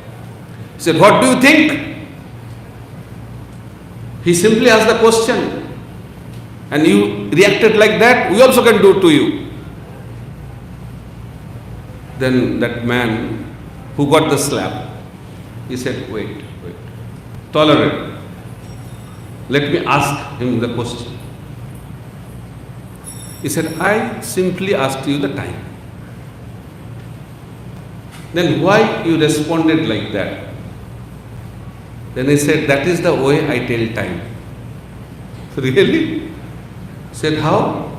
He said, what do you think? He simply asked the question. And you reacted like that, we also can do it to you. Then that man who got the slap, he said, wait. Tolerate. Let me ask him the question. He said, I simply asked you the time. Then why you responded like that? Then he said, that is the way I tell time. Really? He said, how?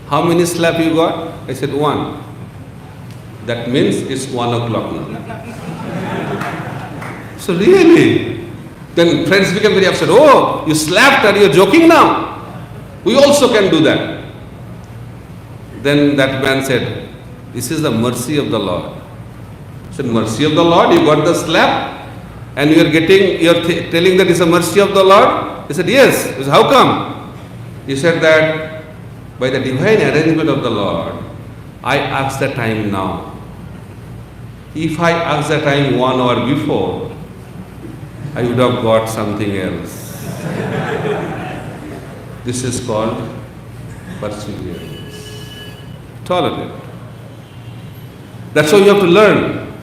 How many slap you got? I said, 1. That means it's 1 o'clock now. So really? Then friends became very upset. Oh, you slapped her, you're joking now. We also can do that. Then that man said, this is the mercy of the Lord. I said, mercy of the Lord, you got the slap? and you are telling that it's a mercy of the Lord? He said, yes. He said, how come? He said that by the divine arrangement of the Lord, I ask the time now. If I asked the time 1 hour before, I would have got something else. This is called perseverance. Tolerate. That's how you have to learn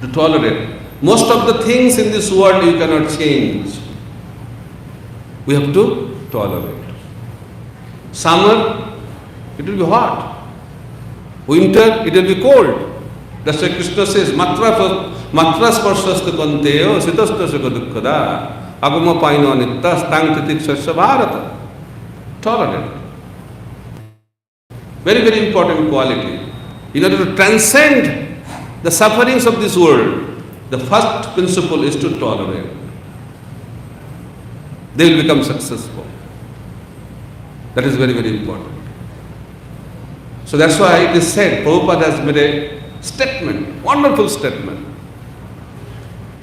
to tolerate. Most of the things in this world you cannot change. We have to tolerate. Summer, it will be hot. Winter, it will be cold. That's why Krishna says, Matra sparshasta kanteo sitastasaka dukkada agama paino anitta stang titikshasya bharata. Tolerate. Very, very important quality. In order to transcend the sufferings of this world, the first principle is to tolerate. They will become successful. That is very, very important. So that's why it is said, Prabhupada has made a statement, wonderful statement.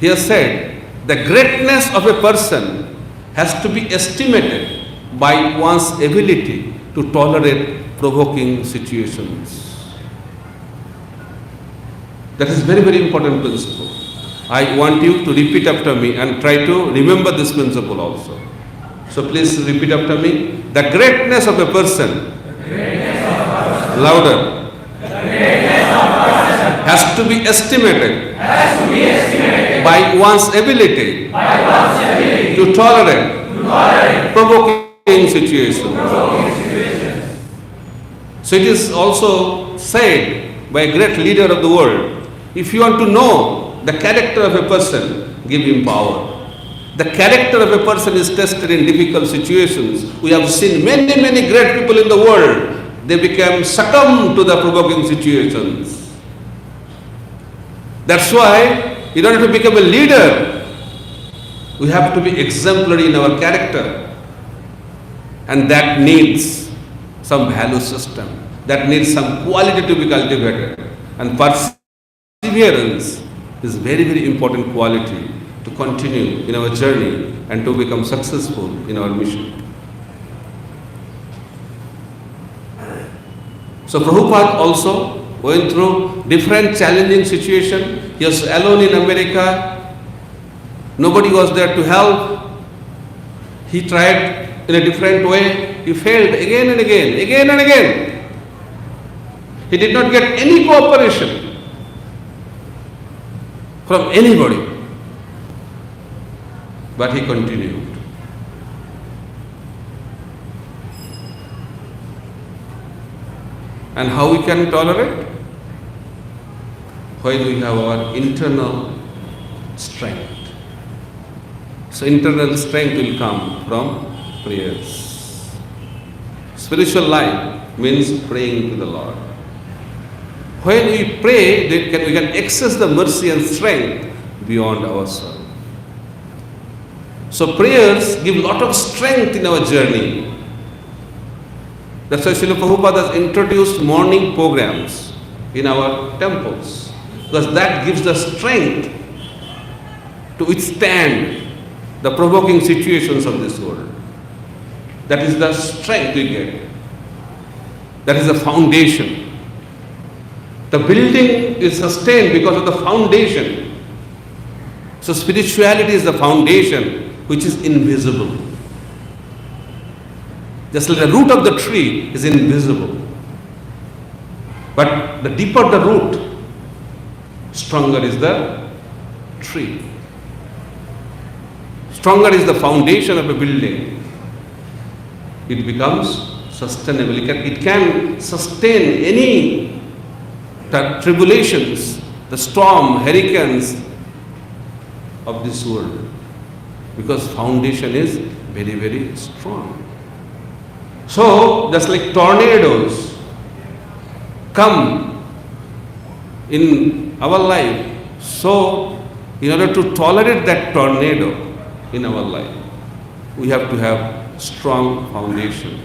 He has said, the greatness of a person has to be estimated by one's ability to tolerate provoking situations. That is very, very important principle. I want you to repeat after me and try to remember this principle also. So please repeat after me. The greatness of a person, louder, has to be estimated by one's ability to tolerate provoking situations. So it is also said by a great leader of the world, if you want to know the character of a person, give him power. The character of a person is tested in difficult situations. We have seen many, many great people in the world. They became succumb to the provoking situations. That's why, in order to become a leader, we have to be exemplary in our character. And that needs some value system. That needs some quality to be cultivated. And perseverance is very, very important quality to continue in our journey and to become successful in our mission. So Prabhupada also went through different challenging situations. He was alone in America. Nobody was there to help. He tried in a different way. He failed again and again, again and again. He did not get any cooperation from anybody. But he continued. And how we can tolerate? When we have our internal strength. So internal strength will come from prayers. Spiritual life means praying to the Lord. When we pray, we can access the mercy and strength beyond ourselves. So prayers give a lot of strength in our journey. That's why Srila Prabhupada has introduced morning programs in our temples, because that gives the strength to withstand the provoking situations of this world. That is the strength we get. That is the foundation. The building is sustained because of the foundation. So spirituality is the foundation which is invisible. Just like the root of the tree is invisible. But the deeper the root, stronger is the tree. Stronger is the foundation of a building. It becomes sustainable. It can sustain any tribulations, the storm, hurricanes of this world. Because foundation is very, very strong. So, just like tornadoes come in our life, so in order to tolerate that tornado in our life, we have to have strong foundation.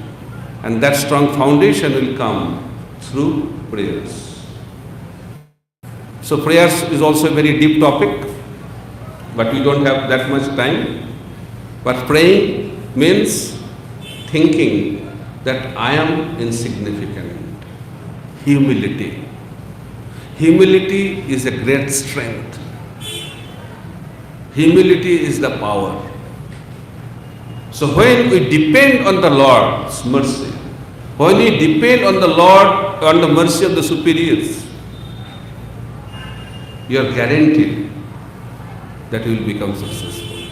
And that strong foundation will come through prayers. So prayers is also a very deep topic. but we don't have that much time. But praying means thinking that I am insignificant. Humility. Humility is a great strength. Humility is the power. So when we depend on the Lord's mercy, when we depend on the Lord, on the mercy of the superiors, you are guaranteed that you will become successful.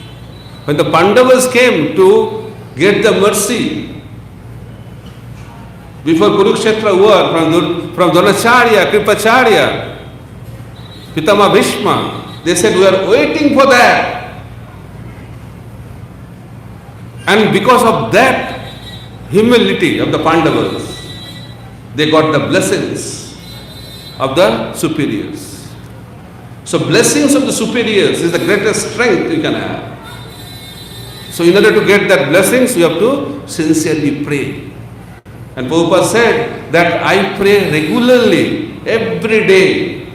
When the Pandavas came to get the mercy before Kurukshetra war from Dronacharya, Kripacharya, Pitama Bhishma, they said, we are waiting for that. And because of that humility of the Pandavas, they got the blessings of the superiors. So blessings of the superiors is the greatest strength you can have. So in order to get that blessings, you have to sincerely pray. And Prabhupada said that I pray regularly, every day,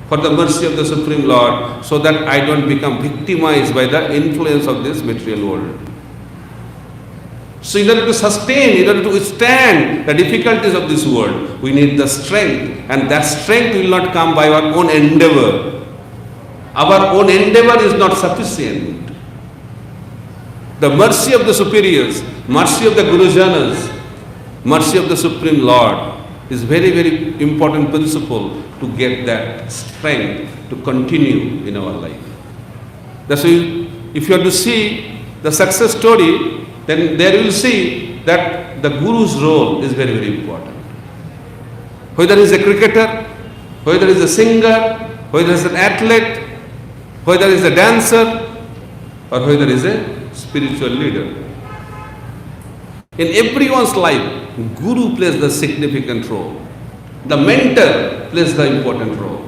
for the mercy of the Supreme Lord, so that I don't become victimized by the influence of this material world. So in order to sustain, in order to withstand the difficulties of this world, we need the strength, and that strength will not come by our own endeavor. Our own endeavor is not sufficient. The mercy of the superiors, mercy of the Gurujanas, mercy of the Supreme Lord is very, very important principle to get that strength to continue in our life. That's why if you have to see the success story, then there you will see that the Guru's role is very, very important. Whether he is a cricketer, whether he is a singer, whether he is an athlete, whether he is a dancer, or whether he is a spiritual leader. In everyone's life, Guru plays the significant role. The mentor plays the important role.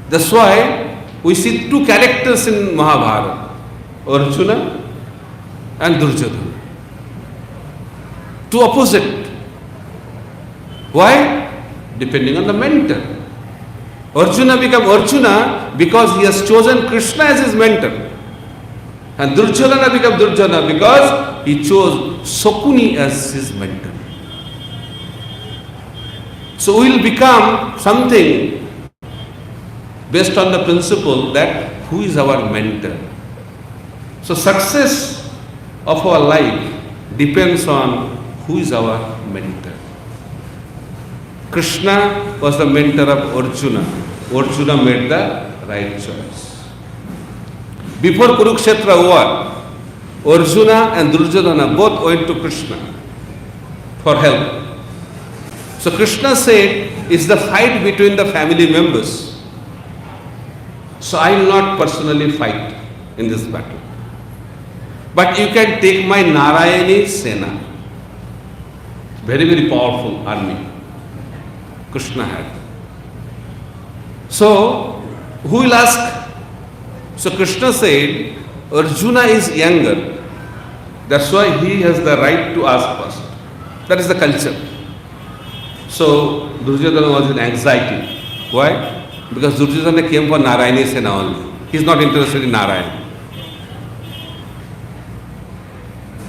That's why we see two characters in Mahabharata, Arjuna and Duryodhana. Two opposite. Why? Depending on the mentor. Arjuna became Arjuna because he has chosen Krishna as his mentor. And Duryodhana became Duryodhana because he chose Sakuni as his mentor. So we will become something based on the principle that who is our mentor. So success of our life depends on who is our mentor. Krishna was the mentor of Arjuna. Arjuna made the right choice. Before Kurukshetra war, Arjuna and Duryodhana both went to Krishna for help. So Krishna said, it's the fight between the family members. So I will not personally fight in this battle. But you can take my Narayani Sena. Very, very powerful army Krishna had. So, who will ask? So Krishna said, Arjuna is younger. That's why he has the right to ask first. That is the culture. So Duryodhana was in anxiety. Why? Because Duryodhana came for Narayani Sena only. He is not interested in Narayana.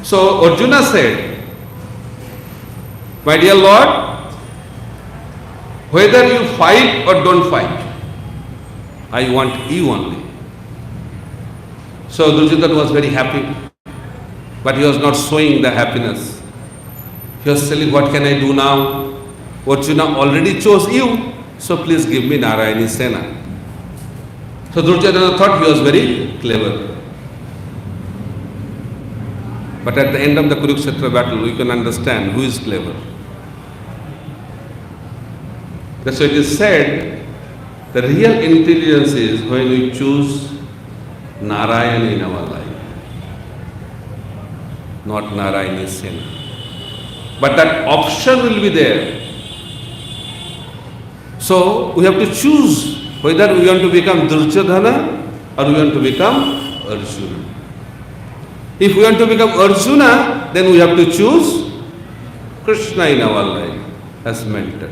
So Arjuna said, my dear Lord, whether you fight or don't fight, I want you only. So Duryodhana was very happy, but he was not showing the happiness. He was telling, what can I do now? Arjuna already chose you, so please give me Narayani Sena. So Duryodhana thought he was very clever. But at the end of the Kurukshetra battle, we can understand who is clever. That's why it is said, the real intelligence is when we choose Narayana in our life, not Narayani Sena. But that option will be there. So we have to choose whether we want to become Duryodhana or we want to become Arjuna. If we want to become Arjuna, then we have to choose Krishna in our life as mentor.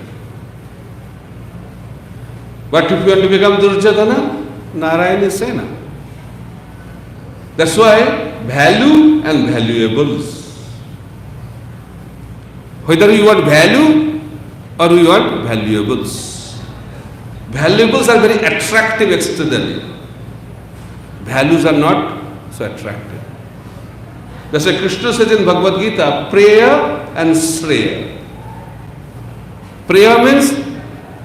But if we want to become Duryodhana, Narayana Sena. That's why value and valuables. Whether you want value or you want valuables. Valuables are very attractive externally. Values are not so attractive. That's why Krishna says in Bhagavad Gita, prayer and sreya. Prayer means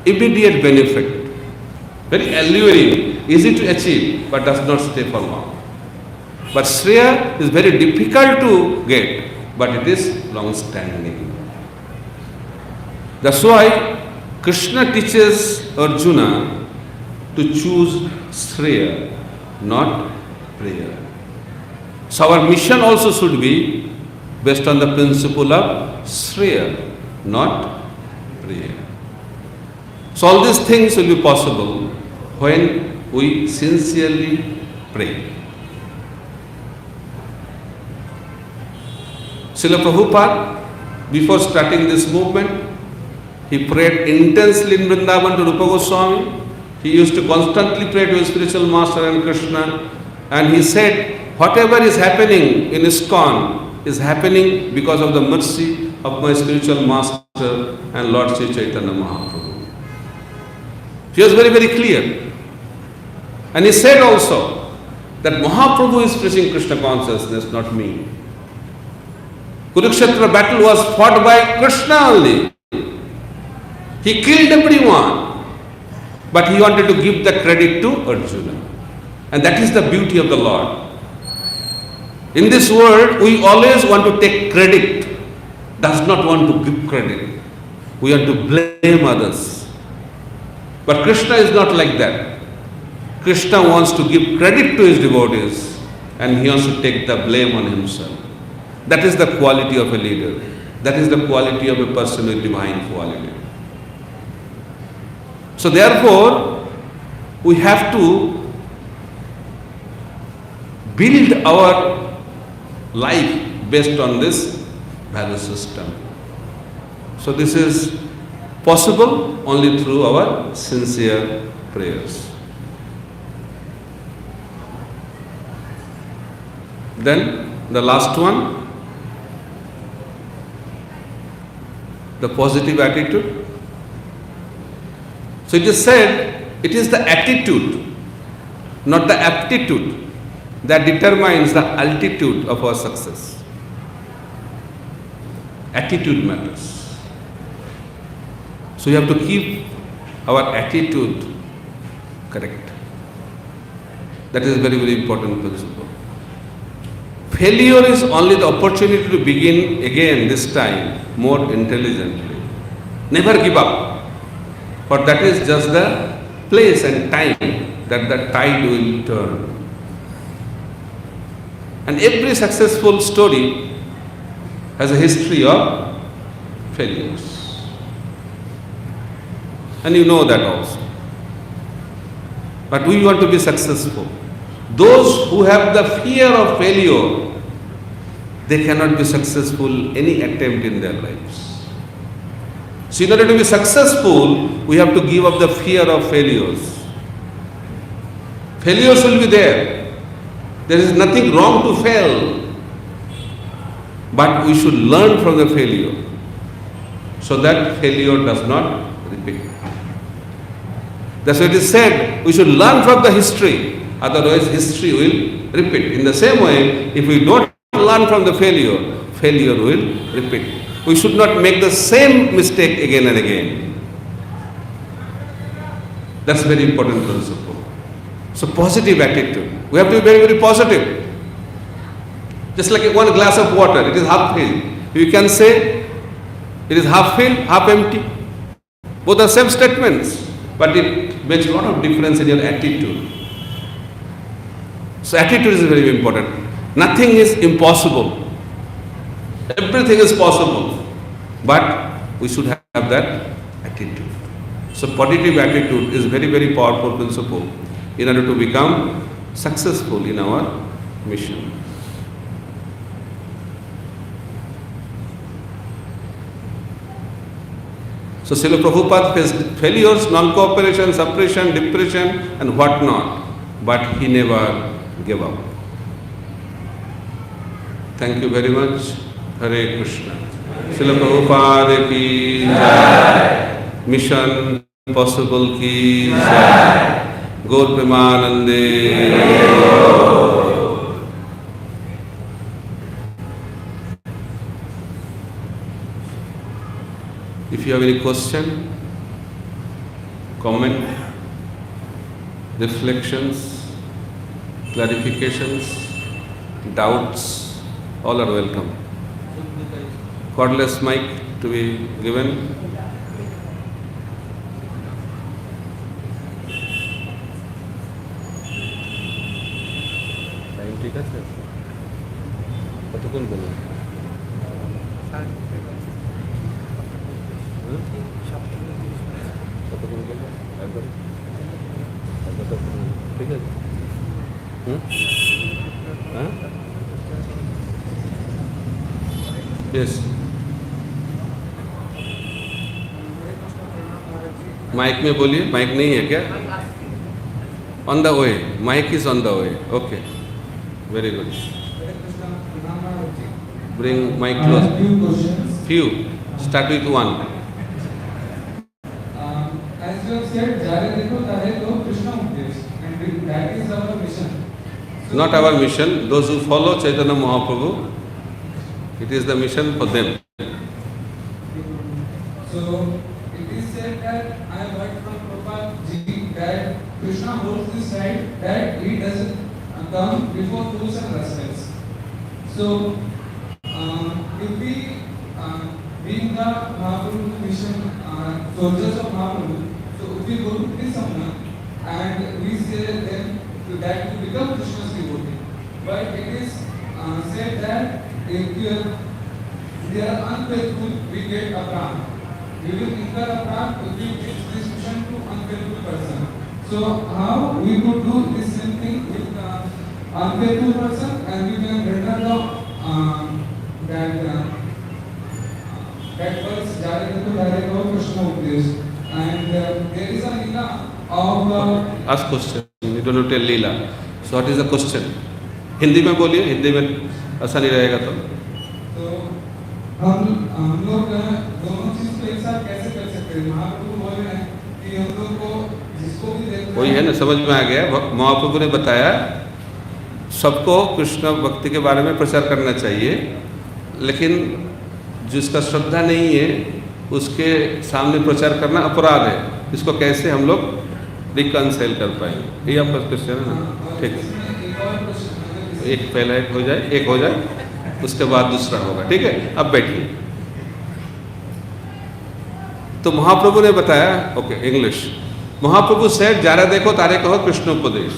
immediate benefit. Very alluring, easy to achieve, but does not stay for long. But sreya is very difficult to get, but it is long-standing. That's why Krishna teaches Arjuna to choose sreya, not prayer. So our mission also should be based on the principle of sreya, not prayer. So all these things will be possible when we sincerely pray. Srila Prabhupada, before starting this movement, he prayed intensely in Vrindavan to Rupa Goswami. He used to constantly pray to his spiritual master and Krishna. And he said, whatever is happening in ISKCON is happening because of the mercy of my spiritual master and Lord Sri Chaitanya Mahaprabhu. He was very, very clear. And he said also that Mahaprabhu is preaching Krishna consciousness, not me. Kurukshetra battle was fought by Krishna only. He killed everyone. But he wanted to give the credit to Arjuna. And that is the beauty of the Lord. In this world, we always want to take credit, does not want to give credit. We want to blame others. But Krishna is not like that. Krishna wants to give credit to his devotees and he wants to take the blame on himself. That is the quality of a leader. That is the quality of a person with divine quality. So therefore, we have to build our life based on this value system. So this is possible only through our sincere prayers. Then the last one, the positive attitude. So it is said, it is the attitude, not the aptitude, that determines the altitude of our success. Attitude matters. So we have to keep our attitude correct. That is a very, very important principle. Failure is only the opportunity to begin again, this time, more intelligently. Never give up. For that is just the place and time that the tide will turn. And every successful story has a history of failures. And you know that also. But we want to be successful. Those who have the fear of failure, they cannot be successful any attempt in their lives. So in order to be successful, we have to give up the fear of failures. Failures will be there. There is nothing wrong to fail. But we should learn from the failure so that failure does not repeat. That's why it is said, we should learn from the history. Otherwise, history will repeat. In the same way, if we don't learn from the failure, failure will repeat. We should not make the same mistake again and again. That's a very important principle. So positive attitude. We have to be very, very positive. Just like one glass of water, it is half filled. You can say it is half filled, half empty. Both are same statements, but it makes a lot of difference in your attitude. So attitude is very important. Nothing is impossible. Everything is possible, but we should have that attitude. So positive attitude is very, very powerful principle in order to become successful in our mission. So Srila Prabhupada faced failures, non-cooperation, suppression, depression and what not. but he never gave up. Thank you very much. Hare Krishna. Srila Prabhupada ki jai. Mission Possible ki jai. Gaur Premanande. If you have any question, comment, reflections, clarifications, doubts, all are welcome. Cordless mic to be given. Time ঠিক আছে? কতক্ষণ বলুন? কতক্ষণ বলুন? একবার ঠিক আছে? हाँ? Yes. माइक में बोलिए. माइक नहीं है क्या? On the way. Mic is on the way. Okay. Very good. Bring mic close. Few questions. Few. Start with one. As you have said, Jare Dekho Tare Ko Krishna Upadesh, and that is our mission. Not our mission. Those who follow Chaitanya Mahaprabhu, it is the mission for them. So it is said that I heard from Prabhupada ji that Krishna holds this right that he doesn't come before fools and rascals. So if we being the Mahaprabhu mission soldiers of Mahaprabhu, so if we go to kill someone and we say them that to become Krishna's devotee, but it is said that if they are unfaithful, we get a pran. We will incur a pran if we give this mission to unfaithful person. So how we could do this same thing with unfaithful person, and we can render the that verse Jare Dekho Tare Ko Krishna Upadesh, and there is a lila of Ask question. You don't know tell Leela. So what is the question? Hindi में बोलिए. हिंदी में आसानी रहेगा तो. हम लोग दोनों चीज को एक साथ कैसे कर सकते हैं? महाप्रभु बोल रहे हैं कि हम लोग को जिसको भी देखना वही है ना, समझ में आ गया. महाप्रभु ने बताया सबको कृष्ण भक्ति के बारे में प्रचार करना चाहिए, लेकिन जिसका श्रद्धा नहीं है उसके सामने प्रचार करना अपराध है. इसको कैसे हम लोग रिकंसाइल कर पाएंगे? ये आपका क्वेश्चन है ना? ठीक है. एक पहला एक हो जाए उसके बाद दूसरा होगा. ठीक है. अब बैठिए. तो महाप्रभु ने बताया. Okay, English. महाप्रभु सेड जारे देखो तारे कहो कृष्ण उपदेश.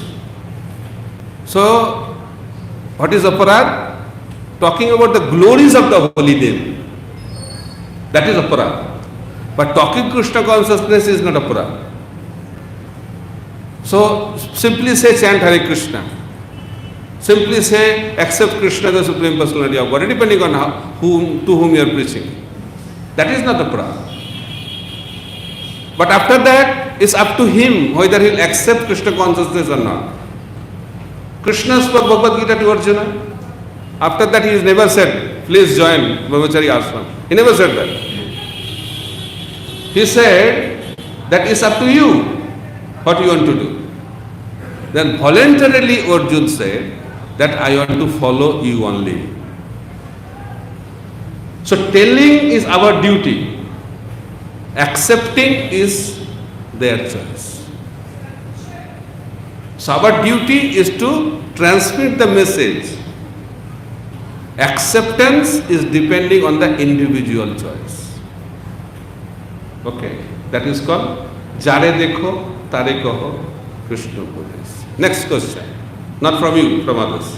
सो व्हाट इज अपराध? Talking about the glories of the holy name, that is aparad. But talking Krishna consciousness is not aparad. So simply say chant Hare Krishna. Simply say accept Krishna the Supreme Personality of God, depending on to whom you are preaching. That is not aparad. But after that, it's up to him whether he will accept Krishna consciousness or not. Krishna spoke Bhagavad Gita to Arjuna. After that, he has never said, please join Brahmachari ashram. He never said that. He said that it's up to you what you want to do. Then voluntarily Arjuna said that I want to follow you only. So telling is our duty. Accepting is their choice. So our duty is to transmit the message. Acceptance is depending on the individual choice. Okay, that is called Jare Dekho Tare Kaho Krishna Upadesh. Next question, not from you, from others.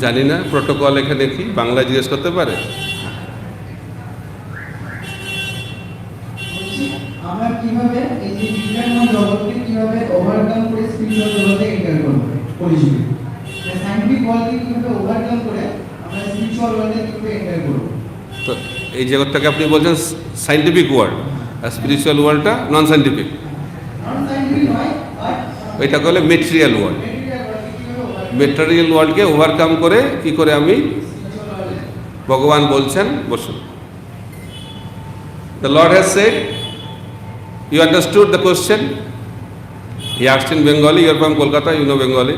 জানি না protocol এখানে কি বাংলা জিজ্ঞেস করতে পারে? আমরা কিভাবে এই যে বিজ্ঞান জগৎকে কিভাবে ওভারকাম করে স্পিরিচুয়াল জগতে এন্টার করব পরিচিত, সায়েন্টিফিক ওয়ার্ল্ডকে কিভাবে ওভারকাম করে আমরা স্পিরিচুয়াল ওয়ার্ল্ডে কিভাবে এন্টার করব? তো এই জগৎটাকে আপনি বলছেন সাইন্টিফিক ওয়ার্ল্ড, আর স্পিরিচুয়াল ওয়ার্ল্ডটা নন সাইন্টিফিক, নন সাইন্টিফিক নয়, বাট ওইটা করলে মেটেরিয়াল ওয়ার্ল্ড। মেটেরিয়াল ওয়ার্ল্ডে কিভাবে মেটেরিয়াল ওয়ার্ল্ডকে ওভারকাম করে কি করে আমি, স্পিরিচুয়াল ওয়ার্ল্ডে ভগবান বলছেন বসুন। The Lord has said, you understood the question? He asked in Bengali, you are from Kolkata, you know Bengali.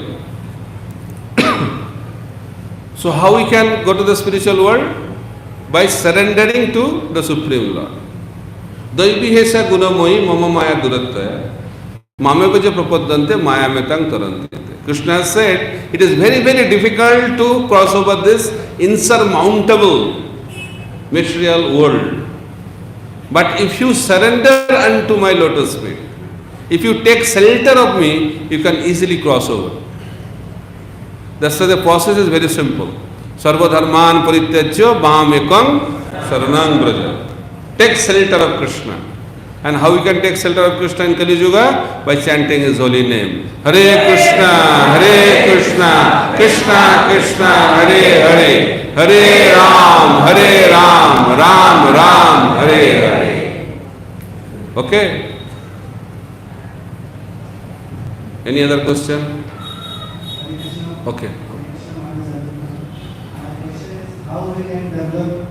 So how we can go to the spiritual world? By surrendering to the Supreme Lord. Daibihesha gunamoyi mama maya durattaya mamevaja prapaddante maya metang tarantite. Krishna has said, it is very, very difficult to cross over this insurmountable material world. But if you surrender unto my lotus feet, if you take shelter of me, you can easily cross over. That's why the process is very simple. Sarva dharman parityajya mam ekam saranang braja. Take shelter of Krishna. And how we can take shelter of Krishna in Kali Yuga? By chanting his holy name. Hare Krishna, Krishna Krishna, Hare Hare, Hare Ram, Ram Ram, Hare Hare. Okay? Any other question? Okay. how we can develop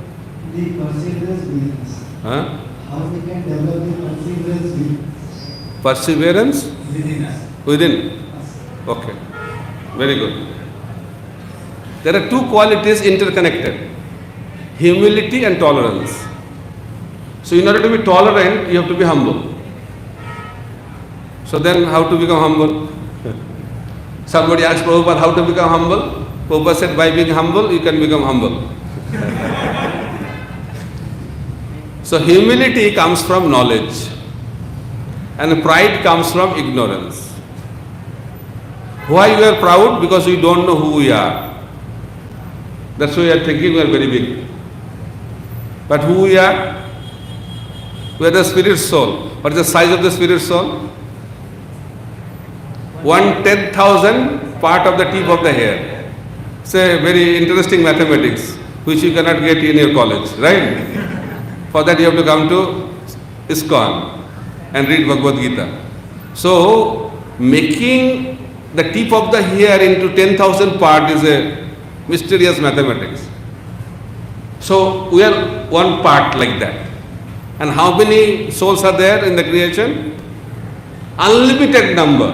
the perseverance within us? Huh? How we can develop the perseverance Perseverance within us? within. Okay. Very good. There are two qualities interconnected: humility and tolerance. So in order to be tolerant, you have to be humble. So then how to become humble? Somebody asked Prabhupada how to become humble. Prabhupada said, by being humble, you can become humble. So humility comes from knowledge and pride comes from ignorance. Why you are proud? Because we don't know who we are. That's why we are thinking we are very big. But who we are? We are the spirit soul. What is the size of the spirit soul? 1/10,000 part of the tip of the hair. It's a very interesting mathematics which you cannot get in your college, right? For that you have to come to ISKCON and read Bhagavad Gita. So making the tip of the hair into 10,000 part is a mysterious mathematics. So we are one part like that. And how many souls are there in the creation? Unlimited number.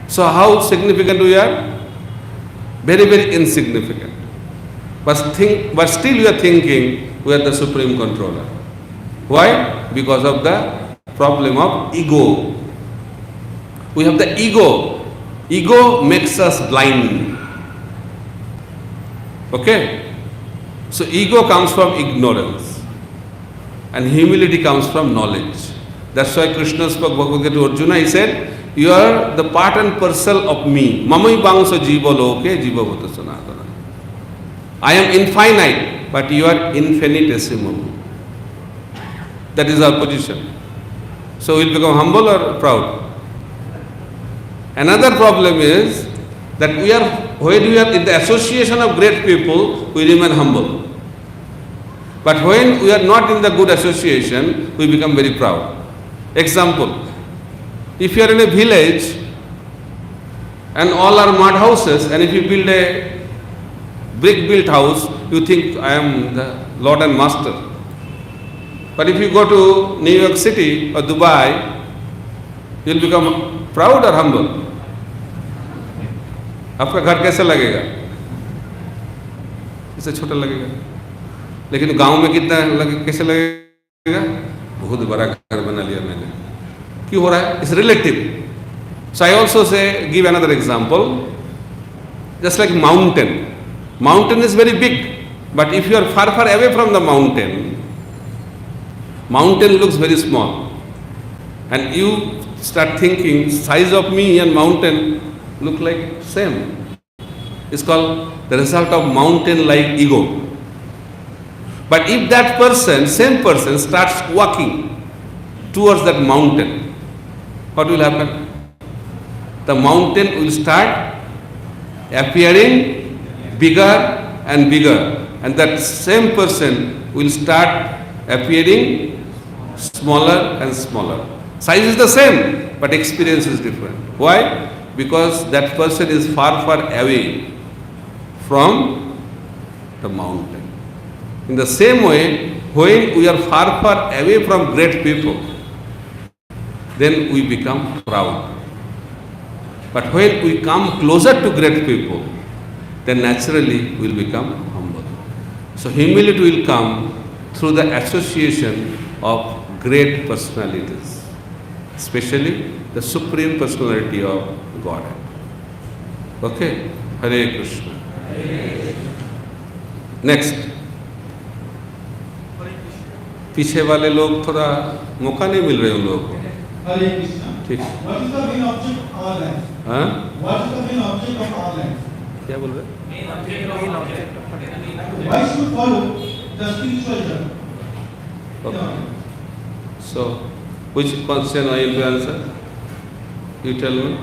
So how significant we are? Very, very insignificant. But still we are thinking we are the supreme controller. Why? Because of the problem of ego. We have the ego. Ego makes us blind. Okay? So ego comes from ignorance. And humility comes from knowledge. That's why Krishna spoke Bhagavad Gita to Arjuna. He said, you are the part and parcel of me. Mamai bangsa jiva loke jiva bhata sanatana. I am infinite, but you are infinitesimal. That is our position. So we'll become humble or proud. Another problem is that when we are in the association of great people, we remain humble. But when we are not in the good association, we become very proud. Example, if you are in a village and all are mud houses, and if you build a brick built house, you think I am the Lord and Master. But if you go to New York City or Dubai, you will become proud or humble. आपका घर कैसा लगेगा? इससे छोटा लगेगा, लेकिन गांव में कितना कैसे लगेगा? बहुत बड़ा घर बना लिया मैंने. क्यों हो रहा है? It's relative. So I also say, give another example. Just like mountain. Mountain is very big, but if you are far, far away from the mountain, mountain looks very small. And you start thinking, size of me and mountain look like same. It's called the result of mountain-like ego. But if that person, same person, starts walking towards that mountain, what will happen? The mountain will start appearing bigger and bigger, and that same person will start appearing smaller and smaller. Size is the same, but experience is different. Why? Because that person is far, far away from the mountain. In the same way, when we are far, far away from great people, then we become proud. But when we come closer to great people, then naturally we will become humble. So humility will come through the association of great personalities, especially the Supreme Personality of Godhead. Okay? Hare Krishna. Next. पीछे वाले लोग थोड़ा मौका नहीं मिल रहे उन लोगों को. Hare Krishna. ठीक. What is the main object of our life? हाँ? What is the main object of our life? क्या बोल रहे? Why should follow the spiritual journey? Okay. So, which question are you to answer? You tell me.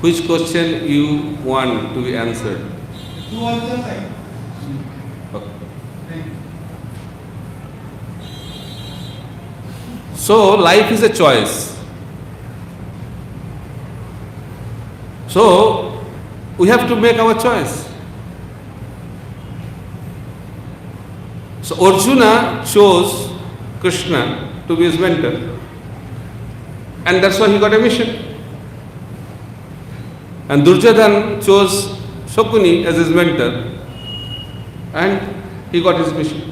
Which question you want to be answered? Two answers I. Okay. Thank you. So, life is a choice. So, we have to make our choice. So, Arjuna chose Krishna to be his mentor, and that's why he got a mission. And Duryodhan chose Shakuni as his mentor, and he got his mission.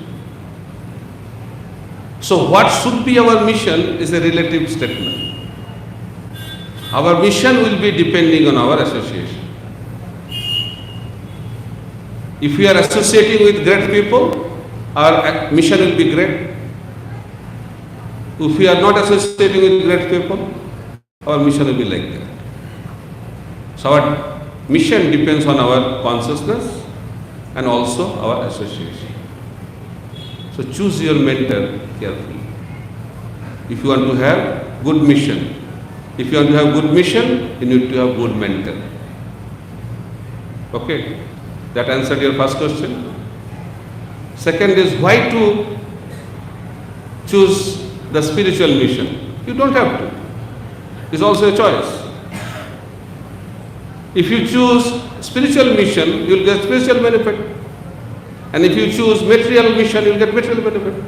So what should be our mission is a relative statement. Our mission will be depending on our association. If we are associating with great people, our mission will be great. If we are not associating with great people, our mission will be like that. So our mission depends on our consciousness and also our association. So choose your mentor carefully. If you want to have good mission, if you want to have good mission, you need to have good mentor. Okay, that answered your first question. Second is why to choose the spiritual mission. You don't have to. It's also a choice. If you choose spiritual mission, you will get spiritual benefit. And if you choose material mission, you will get material benefit.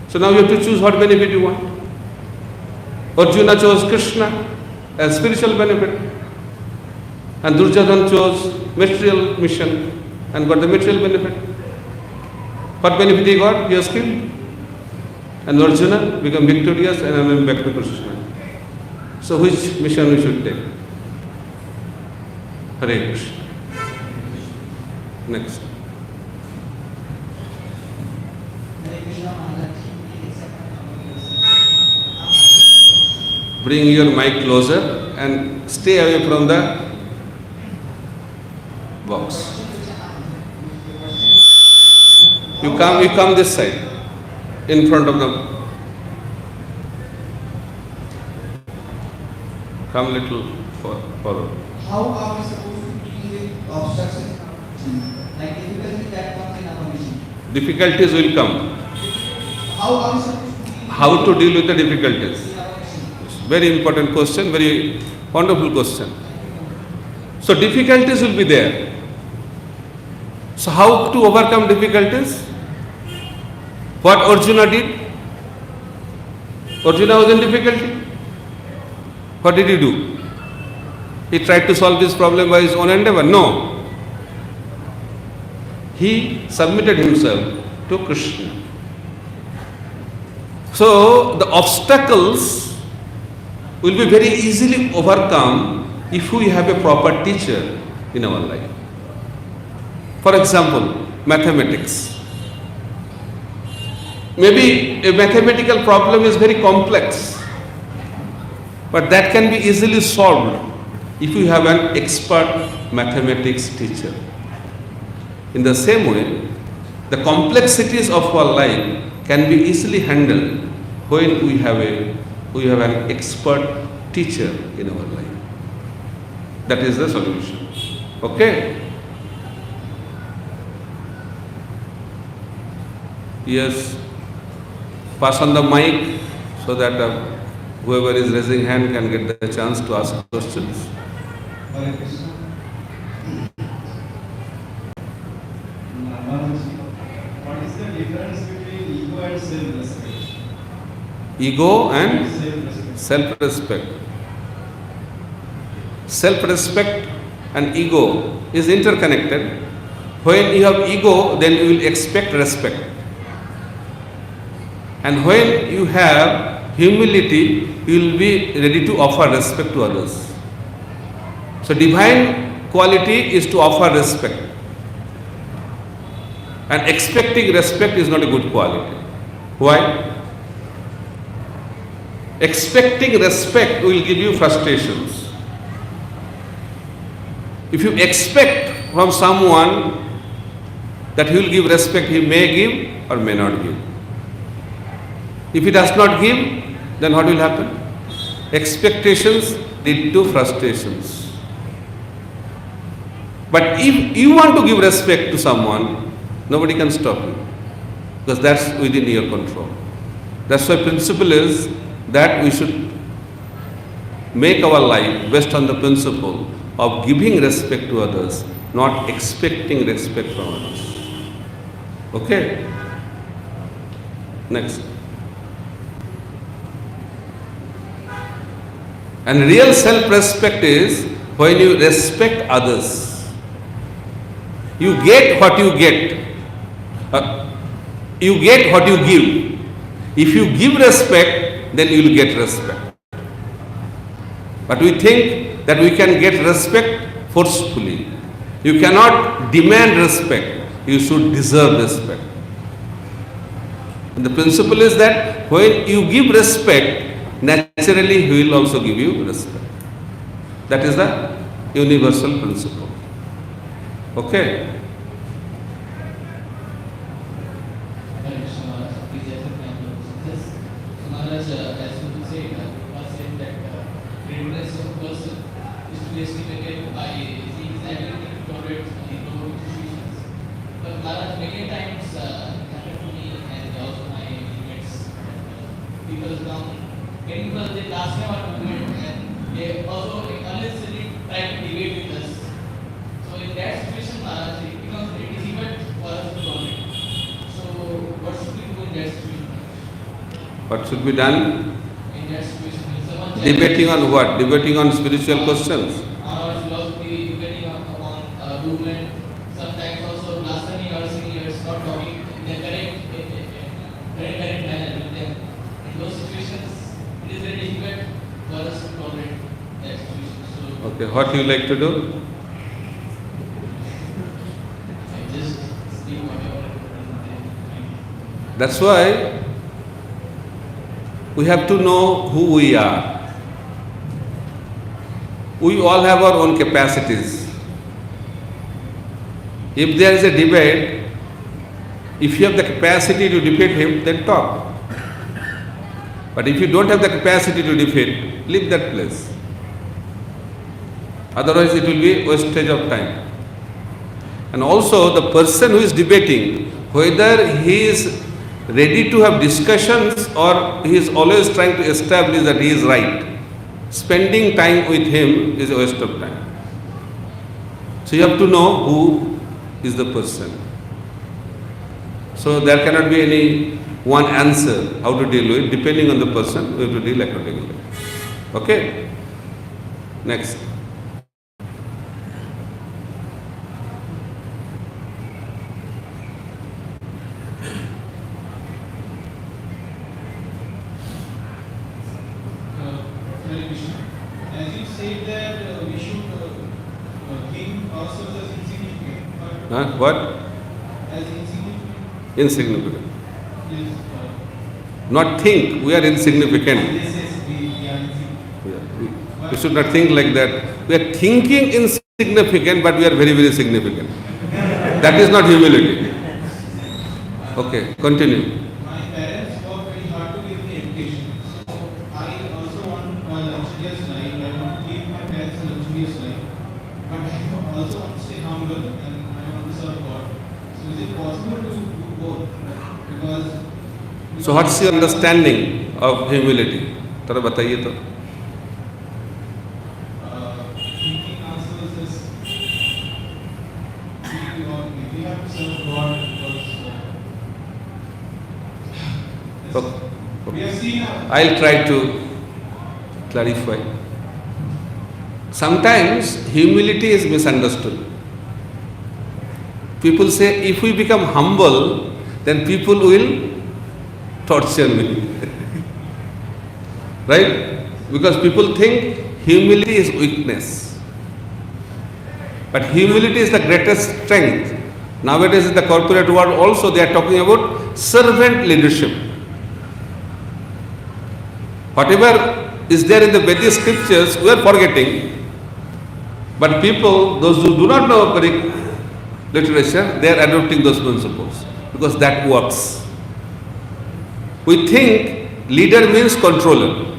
So now you have to choose what benefit you want. Arjuna chose Krishna as spiritual benefit, and Duryodhan chose material mission and got the material benefit. What benefit he got? He was killed. And Arjuna became victorious and went back to Krishna. So which mission we should take? Hare Krishna. Next. Bring your mic closer and stay away from the box. You come this side, in front of them. Come little forward. How are we supposed to deal with obstructions? Like difficulties that comes in our mission. Difficulties will come. How are we supposed to deal How to deal with the difficulties? with our mission? Very important question, very wonderful question. So difficulties will be there. So how to overcome difficulties? What Arjuna did? Arjuna was in difficulty. What did he do? He tried to solve this problem by his own endeavor? No. He submitted himself to Krishna. So the obstacles will be very easily overcome if we have a proper teacher in our life. For example, mathematics. Maybe a mathematical problem is very complex, but that can be easily solved if you have an expert mathematics teacher. In the same way, the complexities of our life can be easily handled when we have an expert teacher in our life. That is the solution. Okay? Yes, pass on the mic so that whoever is raising hand can get the chance to ask questions. Hare Krishna. Namaji, what is the difference between ego and self-respect? Ego and Self-respect. self-respect. Self-respect and ego is interconnected. When you have ego, then you will expect respect. And when you have humility, you will be ready to offer respect to others. So divine quality is to offer respect. And expecting respect is not a good quality. Why? Expecting respect will give you frustrations. If you expect from someone that he will give respect, he may give or may not give. If he does not give, then what will happen? Expectations lead to frustrations. But if you want to give respect to someone, nobody can stop you, because that's within your control. That's why principle is that we should make our life based on the principle of giving respect to others, not expecting respect from others. Okay? Next. And real self-respect is when you respect others. You get what you get. You get what you give. If you give respect, then you will get respect. But we think that we can get respect forcefully. You cannot demand respect. You should deserve respect. And the principle is that when you give respect, naturally he will also give you respect. That is the universal principle. Okay? Maharaj, as you say, was saying that readiness of person is to be estimated by his ability to tolerate the global situations. But Maharaj, many times it happened to me and also my teammates. People come, many people they last time our movement and they also unnecessarily try to debate with us. So in that situation, Maharaj, it becomes very difficult for us to tolerate. So what should we do in that situation? What should be done? In that situation, when someone Debating on what? Debating on spiritual questions. our philosophy, depending upon movement, sometimes also blasphemy or seniors not talking in the correct manner with them. In those situations, it is very difficult for us to tolerate that situation. So Okay, what do you like to do? I just speak whatever I think. That's why we have to know who we are. We all have our own capacities. If there is a debate, if you have the capacity to defeat him, then talk. But if you don't have the capacity to defeat, leave that place. Otherwise it will be wastage of time. And also the person who is debating, whether he is ready to have discussions or he is always trying to establish that he is right, spending time with him is a waste of time. So you have to know who is the person. So there cannot be any one answer how to deal with. Depending on the person, we have to deal accordingly. Okay? Next. Hare Krishna. As you said that we should think ourselves as insignificant, but What? as insignificant, Insignificant. yes, Not think we are insignificant. this is we are insignificant. We should not think like that. We are thinking insignificant, but we are very, very significant. That is not humility. Okay, continue. My parents work very hard to give me education. So I also want a luxurious life. I want to give my parents a luxurious life. But I also want to stay humble and I want to serve God. So is it possible to do both? Because So what's your understanding of humility? थोड़ा बताइए तो. Thinking ourselves as we have to serve God because we have seen I'll try to clarify. Sometimes humility is misunderstood. People say if we become humble, then people will torture me. Right? Because people think humility is weakness. But humility is the greatest strength. Nowadays in the corporate world also they are talking about servant leadership. Whatever is there in the Vedic scriptures, we are forgetting. But people, those who do not know Vedic literature, they are adopting those principles because that works. We think leader means controller.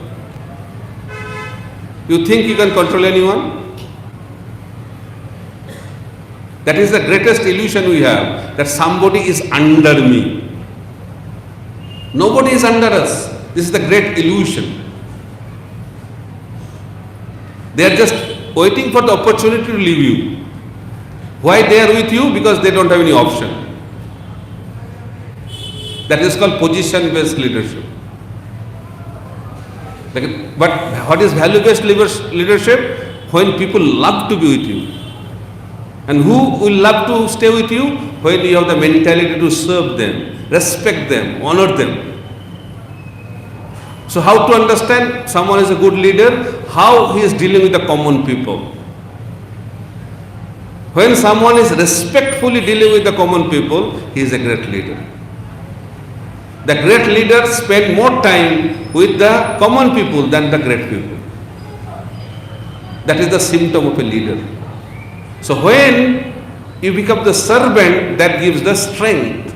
You think you can control anyone? That is the greatest illusion we have, that somebody is under me. Nobody is under us. This is the great illusion. They are just waiting for the opportunity to leave you. Why they are with you? Because they don't have any option. That is called position-based leadership. But what is value-based leadership? When people love to be with you. And who will love to stay with you? When you have the mentality to serve them, respect them, honor them. So how to understand someone is a good leader? How he is dealing with the common people. When someone is respectfully dealing with the common people, he is a great leader. The great leaders spend more time with the common people than the great people. That is the symptom of a leader. So when you become the servant, that gives the strength,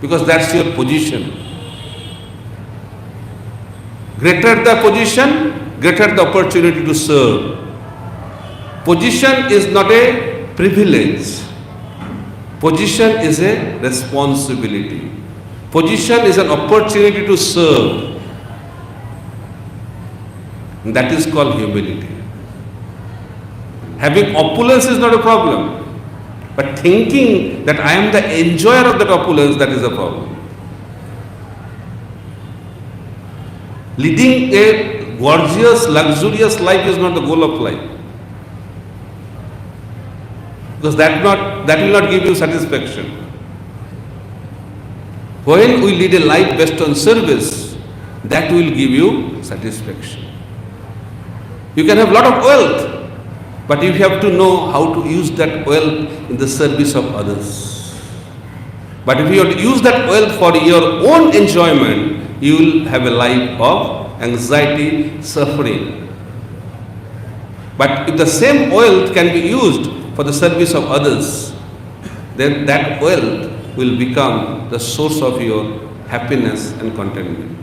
because that's your position. Greater the position, greater the opportunity to serve. Position is not a privilege. Position is a responsibility. Position is an opportunity to serve. And that is called humility. Having opulence is not a problem. But thinking that I am the enjoyer of that opulence, that is a problem. Leading a gorgeous, luxurious life is not the goal of life. Because that will not give you satisfaction. When we lead a life based on service, that will give you satisfaction. You can have a lot of wealth, but you have to know how to use that wealth in the service of others. But if you use that wealth for your own enjoyment, you will have a life of anxiety, suffering. But if the same wealth can be used for the service of others, then that wealth will become the source of your happiness and contentment.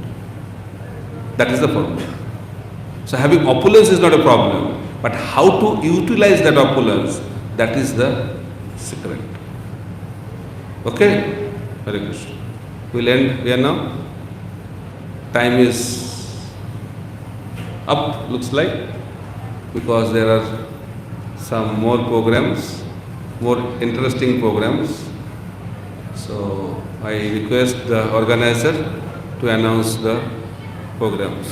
That is the formula. So having opulence is not a problem, but how to utilize that opulence, that is the secret. Okay? Hare Krishna. We'll end here now. Time is up, looks like, because there are some more programs, more interesting programs. So I request the organizer to announce the programs.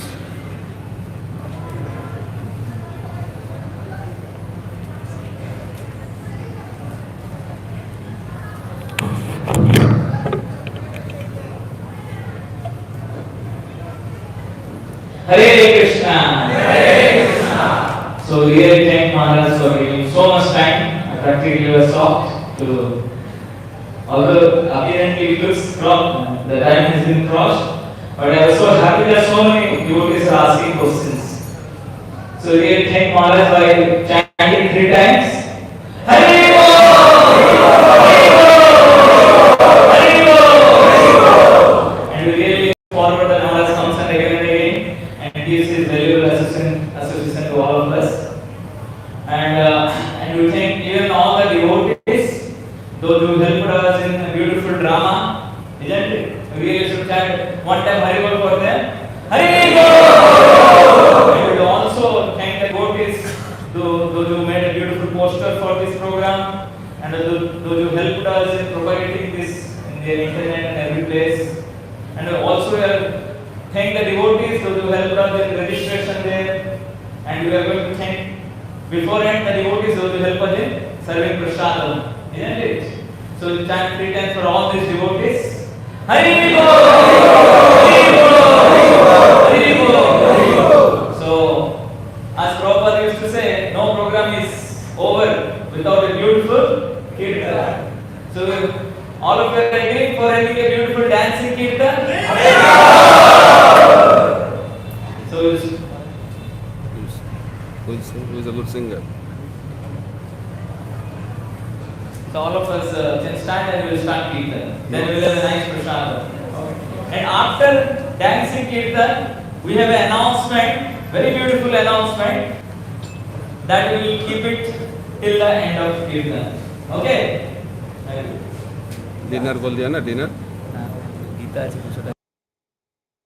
Hare Krishna. Hare Krishna. So we really thank Maharaj for giving so much time. Practically we were shocked to, although apparently it looks crossed, the time has been crossed, but I was so happy that so many devotees are asking questions. So we really thank Maharaj by chanting 3 times. Hare Krishna. And we really look forward that Maharaj comes and again and gives his valuable association to all of us. And we thank even all the devotees, those who helped us in a beautiful drama, isn't it? We really should chant thank the devotees, those who helped us in registration there, and we are going to thank beforehand the devotees, those who helped us in serving prasadam, isn't it? So we chant 3 times for all these devotees. Hari Bol! Hari Bol! Hari Bol! So, as Prabhupada used to say, no program is over without a beautiful kirtan. So, all of you are agreeing for having a beautiful dancing kirtan? So, who is a good singer? so all of us can stand and we will start kirtan. Then we will have a nice prasadam. And after dancing kirtan, we have an announcement, very beautiful announcement, that we will keep it till the end of kirtan. Okay? Dinner बोल दिया ना dinner Gita